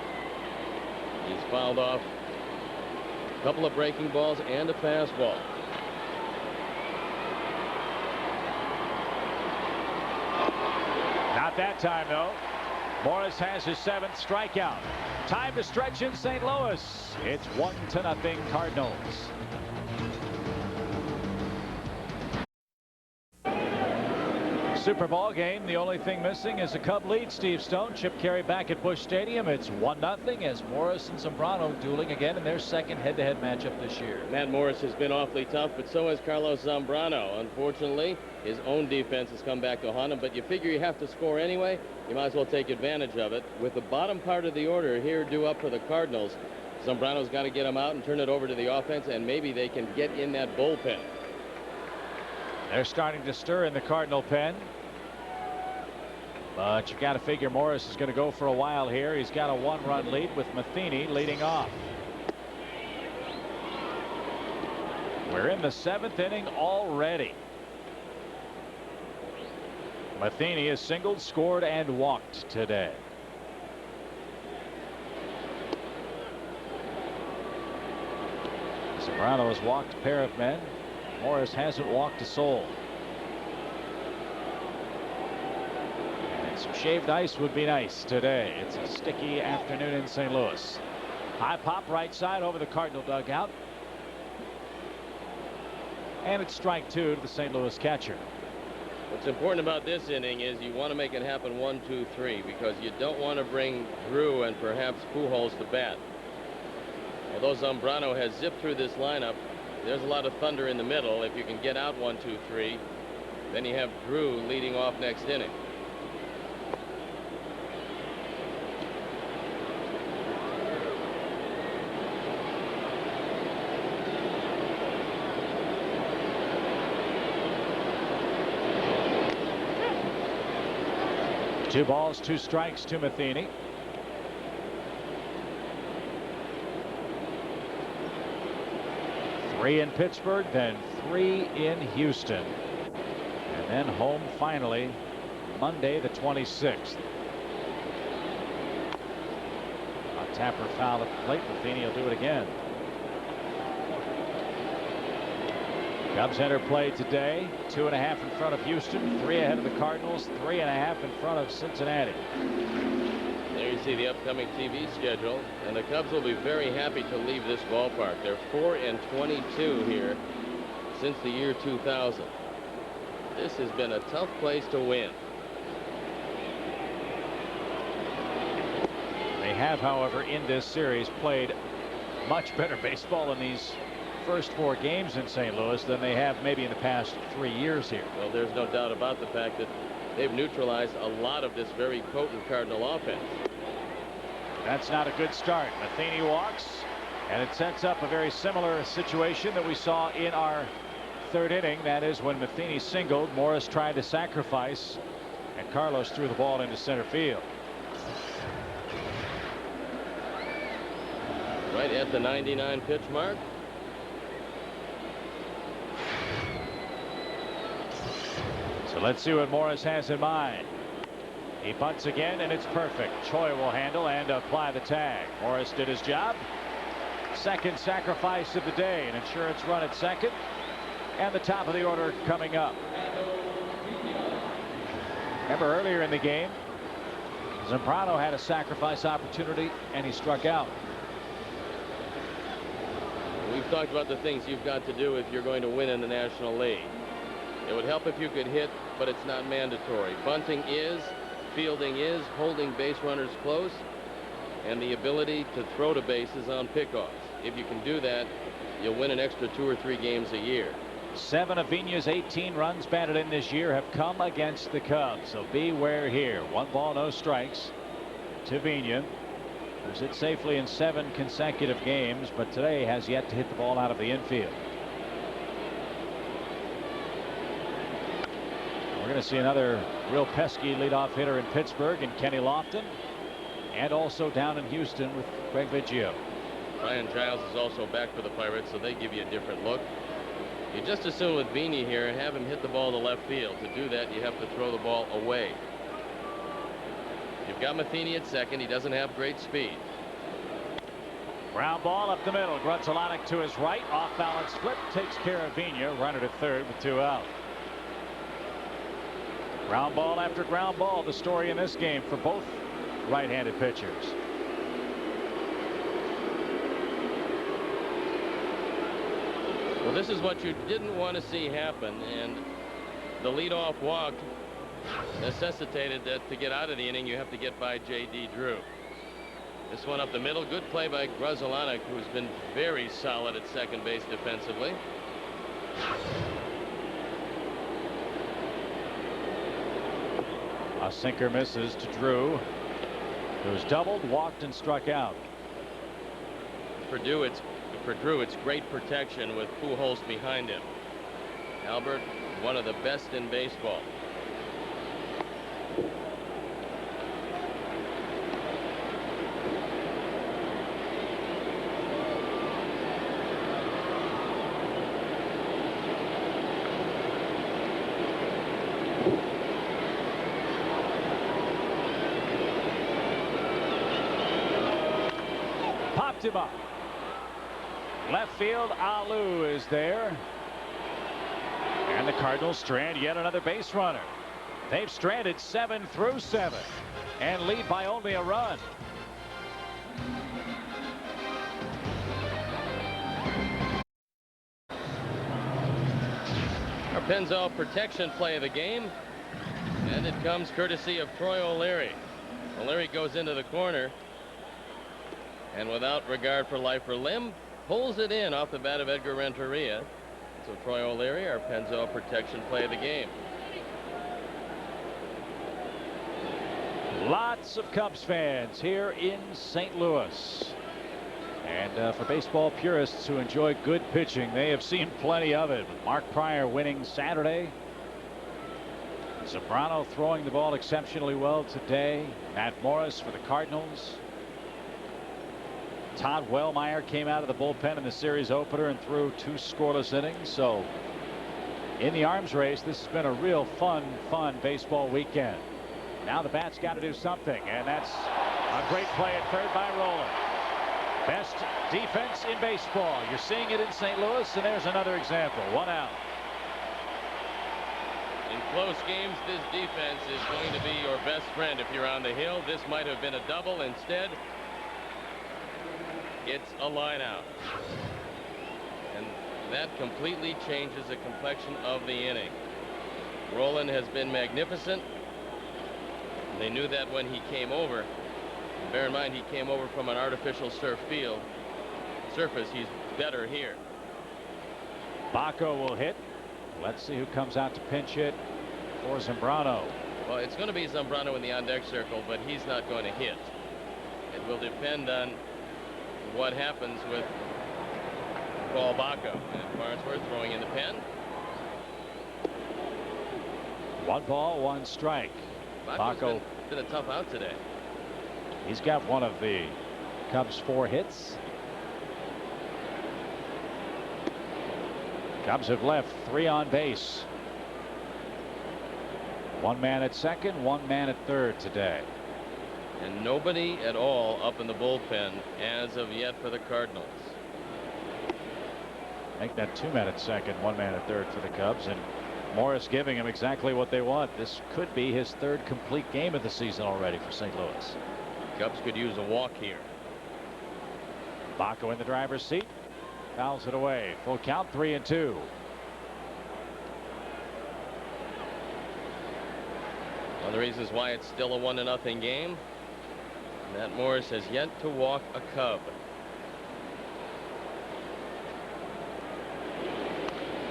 He's fouled off a couple of breaking balls and a fastball. Not that time, though. Morris has his 7th strikeout. Time to stretch in St. Louis. It's 1-0 Cardinals. Super Bowl game. The only thing missing is a Cub lead. Steve Stone, Chip Caray back at Busch Stadium. It's 1-0 as Morris and Zambrano dueling again in their second head-to-head matchup this year. Matt Morris has been awfully tough, but so has Carlos Zambrano. Unfortunately, his own defense has come back to haunt him, but you figure you have to score anyway. You might as well take advantage of it. With the bottom part of the order here due up for the Cardinals, Zambrano's got to get him out and turn it over to the offense, and maybe they can get in that bullpen. They're starting to stir in the Cardinal pen. But you got to figure Morris is going to go for a while here. He's got a 1-run lead with Matheny leading off. We're in the 7th inning already. Matheny has singled, scored, and walked today. Zambrano has walked a pair of men. Morris hasn't walked a soul. Some shaved ice would be nice today. It's a sticky afternoon in St. Louis. High pop right side over the Cardinal dugout. And it's strike 2 to the St. Louis catcher. What's important about this inning is you want to make it happen 1, 2, 3 because you don't want to bring Drew and perhaps Pujols to bat. Although Zambrano has zipped through this lineup, there's a lot of thunder in the middle. If you can get out 1, 2, 3, then you have Drew leading off next inning. Two balls, 2 strikes to Matheny. Three in Pittsburgh, then 3 in Houston. And then home finally Monday the 26th. A tapper foul at the plate. Matheny will do it again. Cubs enter play today. 2.5 in front of Houston, 3 ahead of the Cardinals, 3.5 in front of Cincinnati. There you see the upcoming TV schedule, and the Cubs will be very happy to leave this ballpark. They're 4-22 here since the year 2000. This has been a tough place to win. They have, however, in this series played much better baseball in these first 4 games in St. Louis than they have maybe in the past 3 years here. Well, there's no doubt about the fact that they've neutralized a lot of this very potent Cardinal offense. That's not a good start. Matheny walks, and it sets up a very similar situation that we saw in our 3rd inning. That is when Matheny singled, Morris tried to sacrifice, and Carlos threw the ball into center field. Right at the 99 pitch mark. So let's see what Morris has in mind. He bunts again, and it's perfect. Choi will handle and apply the tag. Morris did his job. second sacrifice of the day. An insurance run at second. And the top of the order coming up. Remember earlier in the game, Zambrano had a sacrifice opportunity and he struck out. We've talked about the things you've got to do if you're going to win in the National League. It would help if you could hit, but it's not mandatory. Bunting is, fielding is, holding base runners close, and the ability to throw to bases on pickoffs. If you can do that, you'll win an extra 2 or 3 games a year. 7 of Vigna's 18 runs batted in this year have come against the Cubs, so beware here. 1 ball, no strikes to Vigna, who's hit safely in 7 consecutive games, but today has yet to hit the ball out of the infield. We're going to see another real pesky leadoff hitter in Pittsburgh in Kenny Lofton, and also down in Houston with Craig Biggio. Ryan Giles is also back for the Pirates, so they give you a different look. You just assume with Vigna here and have him hit the ball to left field. To do that, you have to throw the ball away. You've got Matheny at second. He doesn't have great speed. Ground ball up the middle. Grunzelanek to his right. Off balance flip takes care of Vigna. Runner to third with 2 out. Ground ball after ground ball. The story in this game for both right-handed pitchers. Well, this is what you didn't want to see happen, and the leadoff walk necessitated that to get out of the inning, you have to get by J.D. Drew. This one up the middle. Good play by Grunzelanek, who's been very solid at second base defensively. A sinker misses to Drew, who's doubled, walked, and struck out. For Drew, it's great protection with Pujols behind him. Albert, one of the best in baseball. Popped him up. Left field, Alou is there. And the Cardinals strand yet another base runner. They've stranded 7 through 7 and lead by only a run. Our Pennzoil protection play of the game, and it comes courtesy of Troy O'Leary. O'Leary goes into the corner, and without regard for life or limb, pulls it in off the bat of Edgar Renteria. So Troy O'Leary, our Pennzoil protection play of the game. Lots of Cubs fans here in St. Louis. And for baseball purists who enjoy good pitching, they have seen plenty of it. With Mark Pryor winning Saturday. Zambrano throwing the ball exceptionally well today. Matt Morris for the Cardinals. Todd Wellmeyer came out of the bullpen in the series opener and threw 2 scoreless innings. So in the arms race, this has been a real fun baseball weekend. Now the bat's got to do something, and that's a great play at third by Roland. Best defense in baseball. You're seeing it in St. Louis, and there's another example. 1 out. In close games, this defense is going to be your best friend if you're on the hill. This might have been a double. Instead, it's a line out. And that completely changes the complexion of the inning. Roland has been magnificent. They knew that when he came over. And bear in mind, he came over from an artificial surface. He's better here. Baco will hit. Let's see who comes out to pinch hit for Zambrano. Well, it's going to be Zambrano in the on-deck circle, but he's not going to hit. It will depend on what happens with Paul Baco. And Farnsworth throwing in the pen. 1 ball, 1 strike. Baco's been a tough out today. He's got one of the Cubs' 4 hits. Cubs have left 3 on base. 1 man at second, 1 man at third today. And nobody at all up in the bullpen as of yet for the Cardinals. Make that 2 men at second, 1 man at third for the Cubs, and Morris giving him exactly what they want. This could be his 3rd complete game of the season already for St. Louis. Cubs could use a walk here. Baco in the driver's seat, fouls it away. Full count, 3-2. One of the reasons why it's still a 1-0 game. Matt Morris has yet to walk a Cub.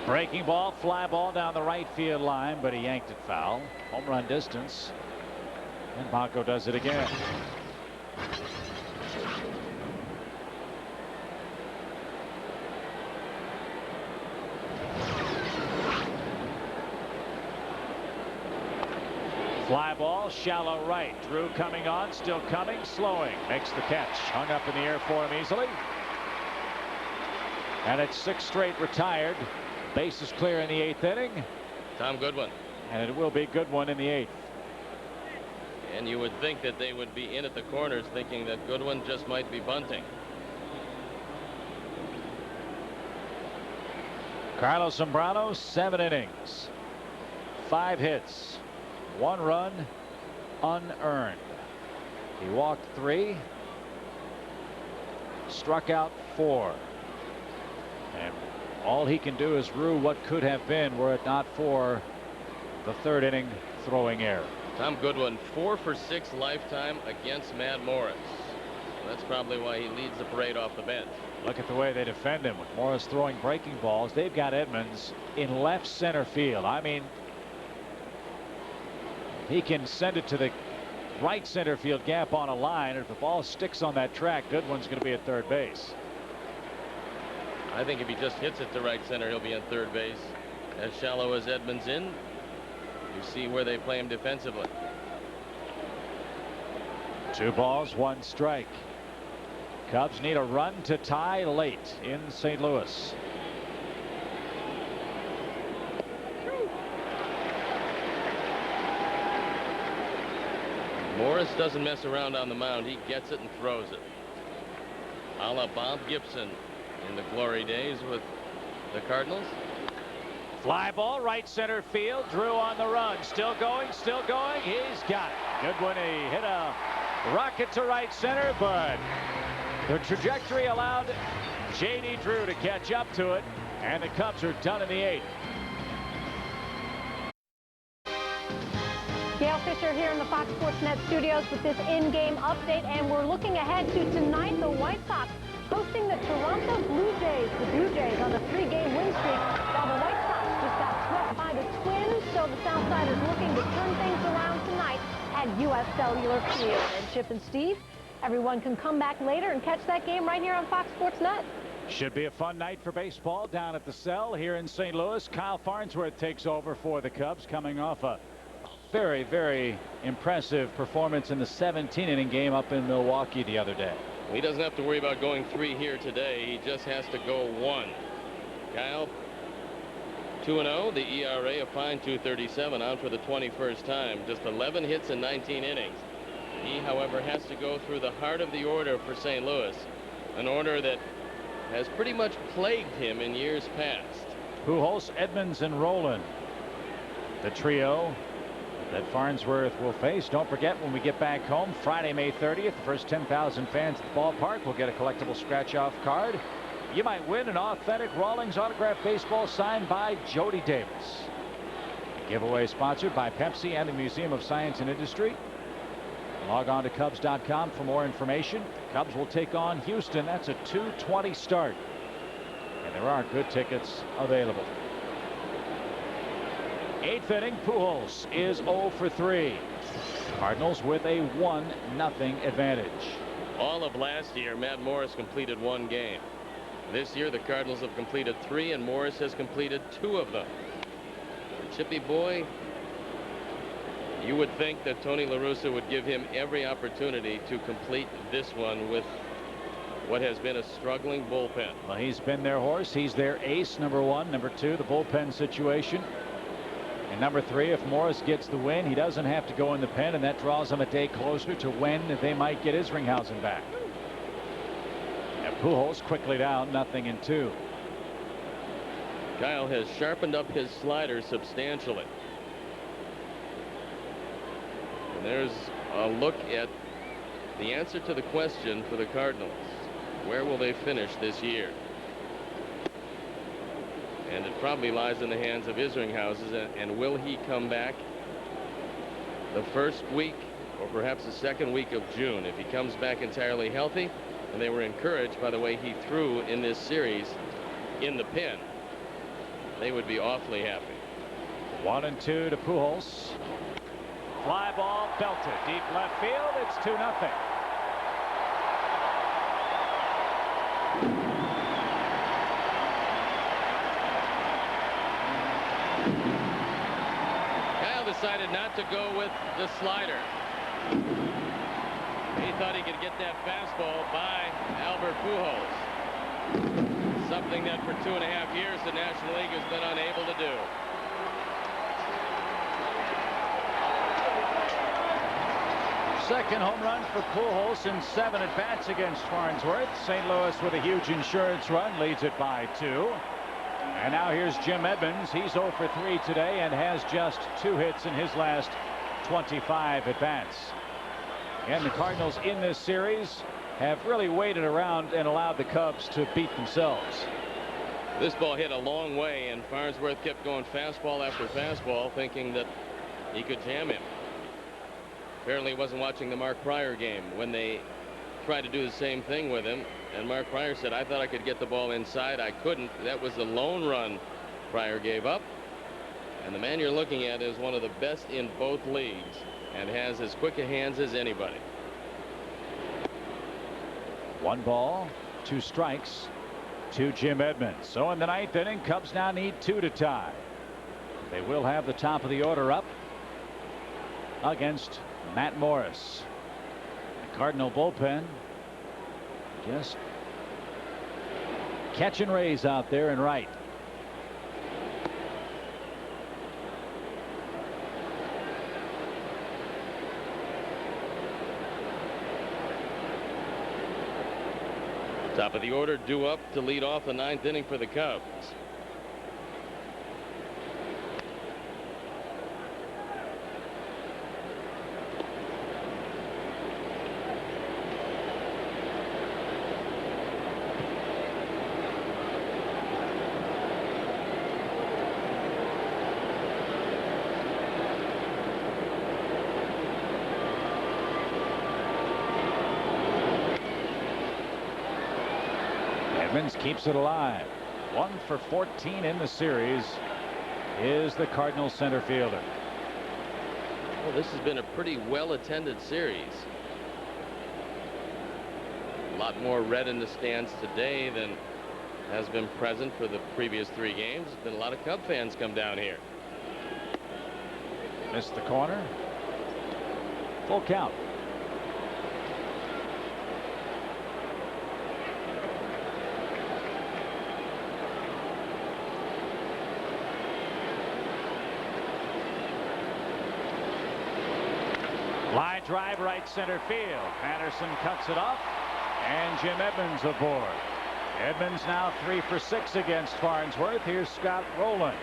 Breaking ball, fly ball down the right field line, but he yanked it foul. Home run distance. And Baco does it again. Fly ball, shallow right. Drew coming on, still coming, slowing. Makes the catch. Hung up in the air for him easily. And it's 6 straight retired. Base is clear in the 8th inning. Tom Goodwin. And it will be Goodwin in the 8th. And you would think that they would be in at the corners thinking that Goodwin just might be bunting. Carlos Zambrano, 7 innings. 5 hits. 1 run unearned. He walked 3. Struck out 4. And all he can do is rue what could have been were it not for the 3rd inning throwing error. Tom Goodwin 4 for 6 lifetime against Matt Morris. That's probably why he leads the parade off the bench. Look at the way they defend him with Morris throwing breaking balls. They've got Edmonds in left center field. I mean, he can send it to the right center field gap on a line. If the ball sticks on that track, Goodwin's going to be at third base. I think if he just hits it to right center, he'll be at third base. As shallow as Edmonds in, you see where they play him defensively. 2 balls, 1 strike. Cubs need a run to tie late in St. Louis. Morris doesn't mess around on the mound. He gets it and throws it. A la Bob Gibson in the glory days with the Cardinals. Fly ball, right center field. Drew on the run. Still going, still going. He's got it. Goodwin, he hit a rocket to right center, but the trajectory allowed J.D. Drew to catch up to it, and the Cubs are done in the 8th. Gail Fisher here in the Fox Sports Net studios with this in-game update, and we're looking ahead to tonight. The White Sox hosting the Toronto Blue Jays. The Blue Jays on a 3-game win streak, while the White Sox just got swept by the Twins. So the South Side is looking to turn things around tonight at U.S. Cellular Field. And Chip and Steve, everyone can come back later and catch that game right here on Fox Sports Net. Should be a fun night for baseball down at the Cell here in St. Louis. Kyle Farnsworth takes over for the Cubs, coming off a very, very impressive performance in the 17-inning game up in Milwaukee the other day. He doesn't have to worry about going 3 here today. He just has to go 1. Kyle, 2-0. The ERA a fine 2.37, out for the 21st time. Just 11 hits in 19 innings. He, however, has to go through the heart of the order for St. Louis, an order that has pretty much plagued him in years past. Pujols, Edmonds, and Roland, the trio that Farnsworth will face. Don't forget, when we get back home Friday, May 30th, the first 10,000 fans at the ballpark will get a collectible scratch-off card. You might win an authentic Rawlings autographed baseball signed by Jody Davis. The giveaway sponsored by Pepsi and the Museum of Science and Industry. Log on to Cubs.com for more information. Cubs will take on Houston. That's a 2:20 start. And there are good tickets available. 8th inning, Pujols is 0 for 3. Cardinals with a 1-0 advantage. All of last year, Matt Morris completed 1 game. This year, the Cardinals have completed 3, and Morris has completed 2 of them. Chippy boy, you would think that Tony La Russa would give him every opportunity to complete this one with what has been a struggling bullpen. Well, he's been their horse. He's their ace, number 1. Number 2, the bullpen situation. And number 3, if Morris gets the win, he doesn't have to go in the pen, and that draws him a day closer to when they might get Isringhausen back. And Pujols quickly down, 0-2. Kyle has sharpened up his slider substantially. And there's a look at the answer to the question for the Cardinals. Where will they finish this year? And it probably lies in the hands of Isringhausen. And will he come back the first week or perhaps the second week of June? If he comes back entirely healthy, and they were encouraged by the way he threw in this series in the pen, they would be awfully happy. 1-2 to Pujols. Fly ball belted deep left field. It's 2-0. Kyle decided not to go with the slider. He thought he could get that fastball by Albert Pujols. Something that for 2.5 years the National League has been unable to do. Second home run for Pujols in 7 at-bats against Farnsworth. St. Louis with a huge insurance run leads it by 2. And now here's Jim Edmonds. He's 0 for 3 today and has just 2 hits in his last 25 at-bats. And the Cardinals in this series have really waited around and allowed the Cubs to beat themselves. This ball hit a long way, and Farnsworth kept going fastball after fastball, thinking that he could jam him. Apparently he wasn't watching the Mark Prior game when they tried to do the same thing with him, and Mark Prior said, I thought I could get the ball inside. I couldn't. That was the lone run Prior gave up. And the man you're looking at is one of the best in both leagues and has as quick a hands as anybody. 1 ball, 2 strikes to Jim Edmonds. So in the 9th inning, Cubs now need 2 to tie. They will have the top of the order up against Matt Morris. The Cardinal bullpen just catching rays out there and right. Top of the order due up to lead off the 9th inning for the Cubs. Edmonds keeps it alive. 1 for 14 in the series is the Cardinals center fielder. Well, this has been a pretty well attended series. A lot more red in the stands today than has been present for the previous 3 games. There's been a lot of Cub fans come down here. Missed the corner. Full count. Line drive right center field. Anderson cuts it off, and Jim Edmonds aboard. Edmonds now 3 for 6 against Farnsworth. Here's Scott Rowland.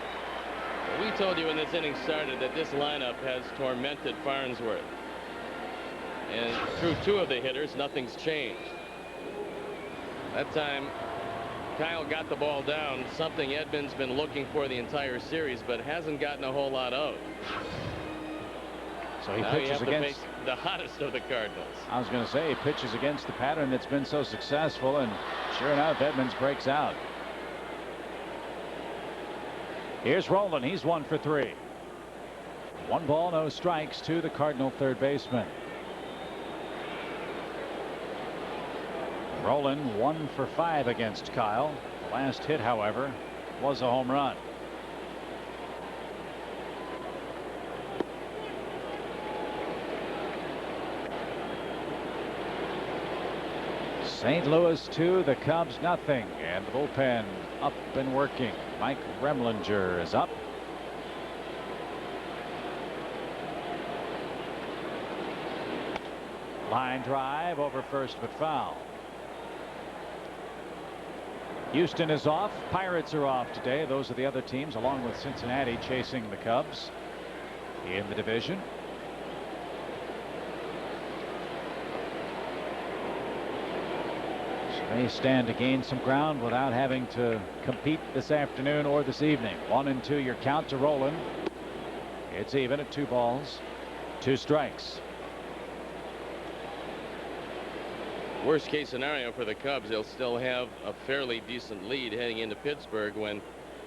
We told you when this inning started that this lineup has tormented Farnsworth, and through 2 of the hitters, nothing's changed. That time Kyle got the ball down, something Edmonds been looking for the entire series but hasn't gotten a whole lot of. So he now pitches you have against to face the hottest of the Cardinals. I was going to say he pitches against the pattern that's been so successful, and sure enough, Edmonds breaks out. Here's Rowland. He's 1 for 3. 1 ball, no strikes to the Cardinal third baseman. Rowland 1 for 5 against Kyle. The last hit, however, was a home run. St. Louis 2, the Cubs nothing, and the bullpen up and working. Mike Remlinger is up. Line drive over first but foul. Houston is off. Pirates are off today. Those are the other teams, along with Cincinnati, chasing the Cubs in the division. So they stand to gain some ground without having to compete this afternoon or this evening. 1-2 your count to Roland. It's even at 2 balls, 2 strikes. Worst case scenario for the Cubs, they'll still have a fairly decent lead heading into Pittsburgh when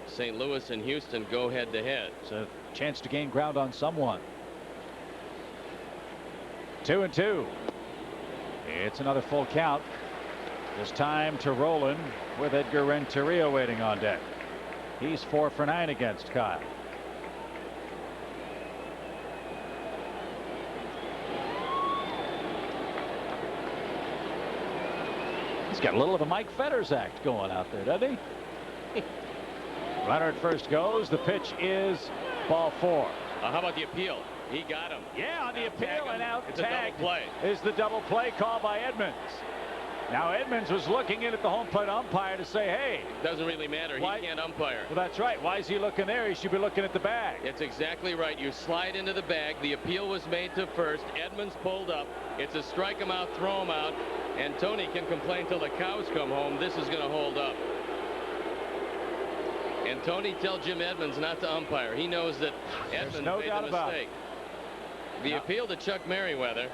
St. Louis and Houston go head to head. It's a chance to gain ground on someone. 2-2. It's another full count. This time to Roland with Edgar Renteria waiting on deck. He's 4 for 9 against Kyle. He's got a little of a Mike Fetters act going out there, doesn't he? Runner at first goes. The pitch is ball 4. How about the appeal? He got him. Yeah, on the appeal, and out it's tag a double play. Is the double play called by Edmonds. Now Edmonds was looking in at the home plate umpire to say, hey. Doesn't really matter. Why? He can't umpire. Well, that's right. Why is he looking there? He should be looking at the bag. It's exactly right. You slide into the bag. The appeal was made to first. Edmonds pulled up. It's a strike him out, throw him out. And Tony can complain till the cows come home. This is going to hold up. And Tony tell Jim Edmonds not to umpire. He knows that Edmonds no made doubt the about mistake. it. The appeal to Chuck Merriweather.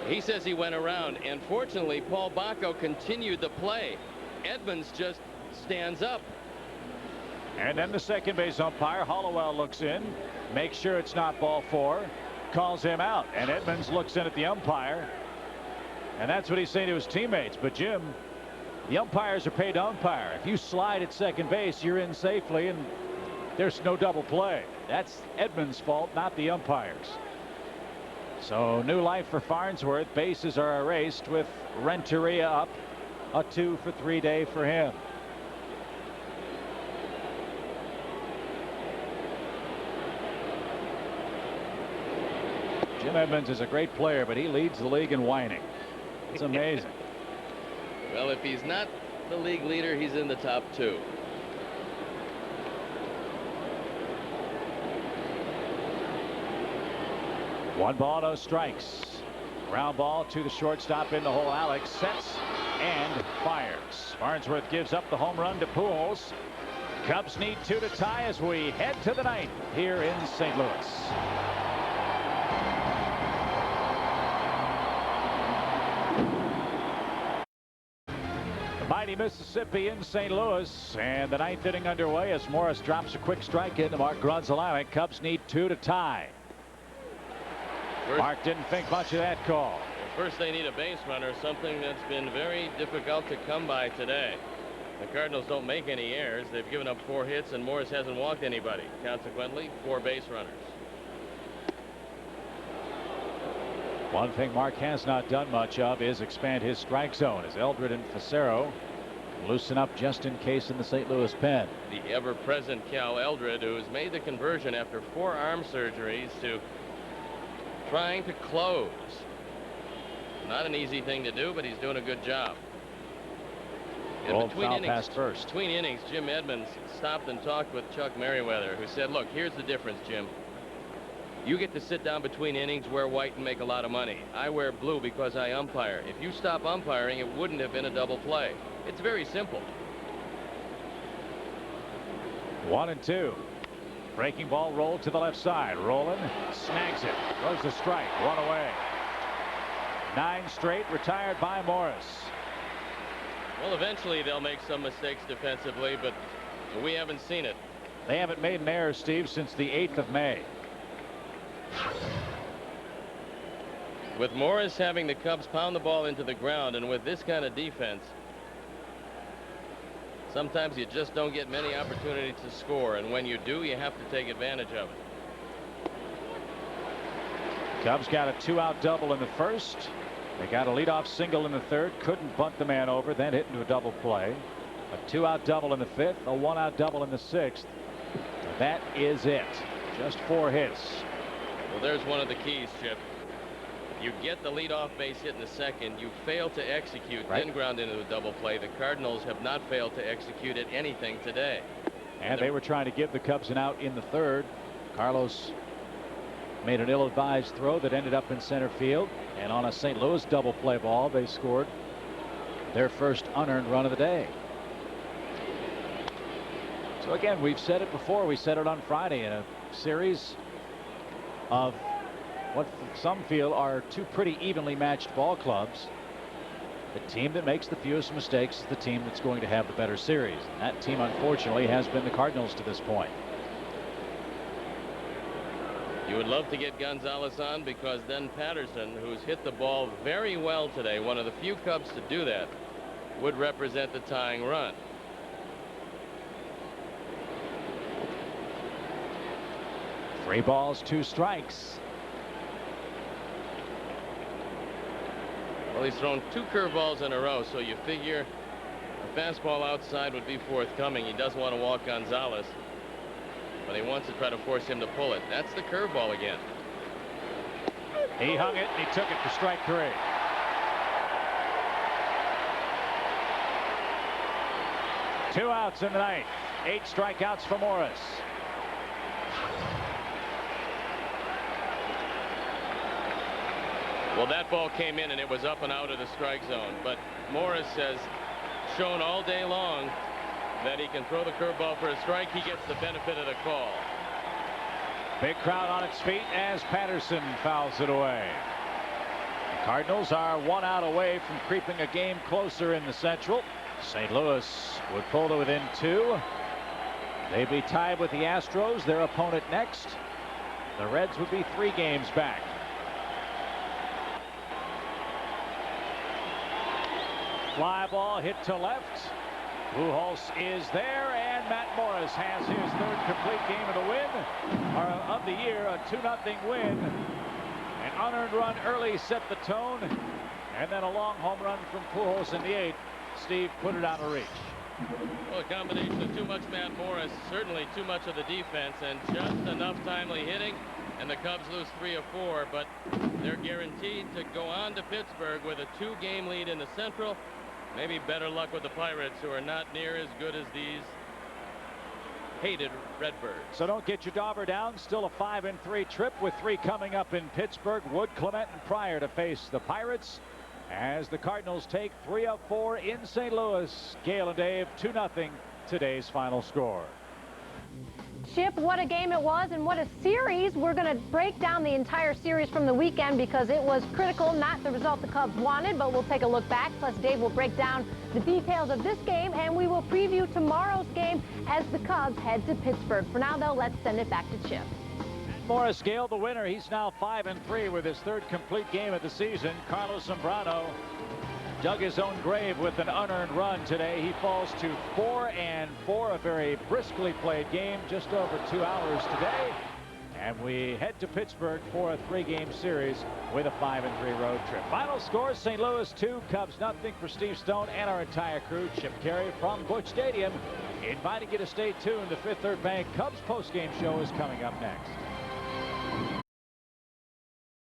He says he went around, and fortunately Paul Bacco continued the play. Edmonds just stands up. And then the second base umpire, Hollowell, looks in, makes sure it's not ball 4, calls him out, and Edmonds looks in at the umpire, and that's what he's saying to his teammates. But Jim, the umpires are paid to umpire. If you slide at second base, you're in safely, and there's no double play. That's Edmonds' fault, not the umpires. So new life for Farnsworth. Bases are erased with Renteria up. A 2 for 3 day for him. Jim Edmonds is a great player, but he leads the league in whining. It's amazing. Well, if he's not the league leader, he's in the top 2. One ball, no strikes. Ground ball to the shortstop in the hole. Alex sets and fires. Farnsworth gives up the home run to Pujols. Cubs need 2 to tie as we head to the 9th here in St. Louis. The mighty Mississippi in St. Louis, and the 9th inning underway as Morris drops a quick strike into Mark Grunzalanic. Cubs need 2 to tie. Mark didn't think much of that call. First, they need a base runner, something that's been very difficult to come by today. The Cardinals don't make any errors. They've given up 4 hits, and Morris hasn't walked anybody. Consequently, 4 base runners. One thing Mark has not done much of is expand his strike zone as Eldred and Facero loosen up just in case in the St. Louis pen. The ever-present Cal Eldred, who has made the conversion after 4 arm surgeries to trying to close. Not an easy thing to do, but he's doing a good job. And between innings, Jim Edmonds stopped and talked with Chuck Merriweather, who said, look, here's the difference, Jim. You get to sit down between innings, wear white, and make a lot of money. I wear blue because I umpire. If you stop umpiring, it wouldn't have been a double play. It's very simple. 1-2. Breaking ball rolled to the left side. Roland snags it. Throws the strike. 1 away. 9 straight retired by Morris. Well, eventually they'll make some mistakes defensively, but we haven't seen it. They haven't made an error, Steve, since the 8th of May. With Morris having the Cubs pound the ball into the ground, and with this kind of defense, sometimes you just don't get many opportunities to score, and when you do, you have to take advantage of it. Cubs got a 2-out double in the first. They got a leadoff single in the third. Couldn't bunt the man over, then hit into a double play. A 2-out double in the 5th, a 1-out double in the 6th. That is it. Just 4 hits. Well, there's one of the keys, Chip. You get the leadoff base hit in the second. You fail to execute, Right. then ground into a double play. The Cardinals have not failed to execute at anything today. And they were trying to give the Cubs an out in the third. Carlos made an ill-advised throw that ended up in center field. And on a St. Louis double play ball, they scored their first unearned run of the day. So again, we've said it before. We said it on Friday in a series of what some feel are two pretty evenly matched ball clubs. The team that makes the fewest mistakes is the team that's going to have the better series. And that team, unfortunately, has been the Cardinals to this point. You would love to get Gonzalez on, because then Patterson, who's hit the ball very well today, one of the few Cubs to do that, would represent the tying run. Three balls, two strikes. Well, he's thrown two curveballs in a row, so you figure a fastball outside would be forthcoming. He doesn't want to walk Gonzalez, but he wants to try to force him to pull it. That's the curveball again. He hung it and he took it for strike three. Two outs in the ninth. 8 strikeouts for Morris. Well, that ball came in and it was up and out of the strike zone, but Morris has shown all day long that he can throw the curveball for a strike. He gets the benefit of the call. Big crowd on its feet as Patterson fouls it away. The Cardinals are 1 out away from creeping a game closer in the Central. St. Louis would pull to within 2. They'd be tied with the Astros, their opponent next. The Reds would be 3 games back. Fly ball hit to left. Pujols is there, and Matt Morris has his 3rd complete game of the win, or of the year, a 2-0 win. An unearned run early set the tone, and then a long home run from Pujols in the 8th. Steve put it out of reach. Well, a combination of too much Matt Morris, certainly too much of the defense, and just enough timely hitting, and the Cubs lose 3 of 4, but they're guaranteed to go on to Pittsburgh with a 2-game lead in the Central. Maybe better luck with the Pirates, who are not near as good as these hated Redbirds. So don't get your dauber down. Still a 5-3 trip with 3 coming up in Pittsburgh. Wood, Clement, and Pryor to face the Pirates as the Cardinals take 3 of 4 in St. Louis. Gale and Dave, 2-0 today's final score. Chip, what a game it was and what a series. We're going to break down the entire series from the weekend because it was critical, not the result the Cubs wanted, but we'll take a look back. Plus, Dave will break down the details of this game, and we will preview tomorrow's game as the Cubs head to Pittsburgh. For now, though, let's send it back to Chip. Morris Gale, the winner. He's now 5-3 with his 3rd complete game of the season. Carlos Zambrano dug his own grave with an unearned run today. He falls to 4-4, a very briskly played game, just over 2 hours today. And we head to Pittsburgh for a 3-game series with a 5-3 road trip. Final score, St. Louis 2, Cubs 0 for Steve Stone and our entire crew. Chip Caray from Busch Stadium, inviting you to stay tuned. The Fifth Third Bank Cubs postgame show is coming up next.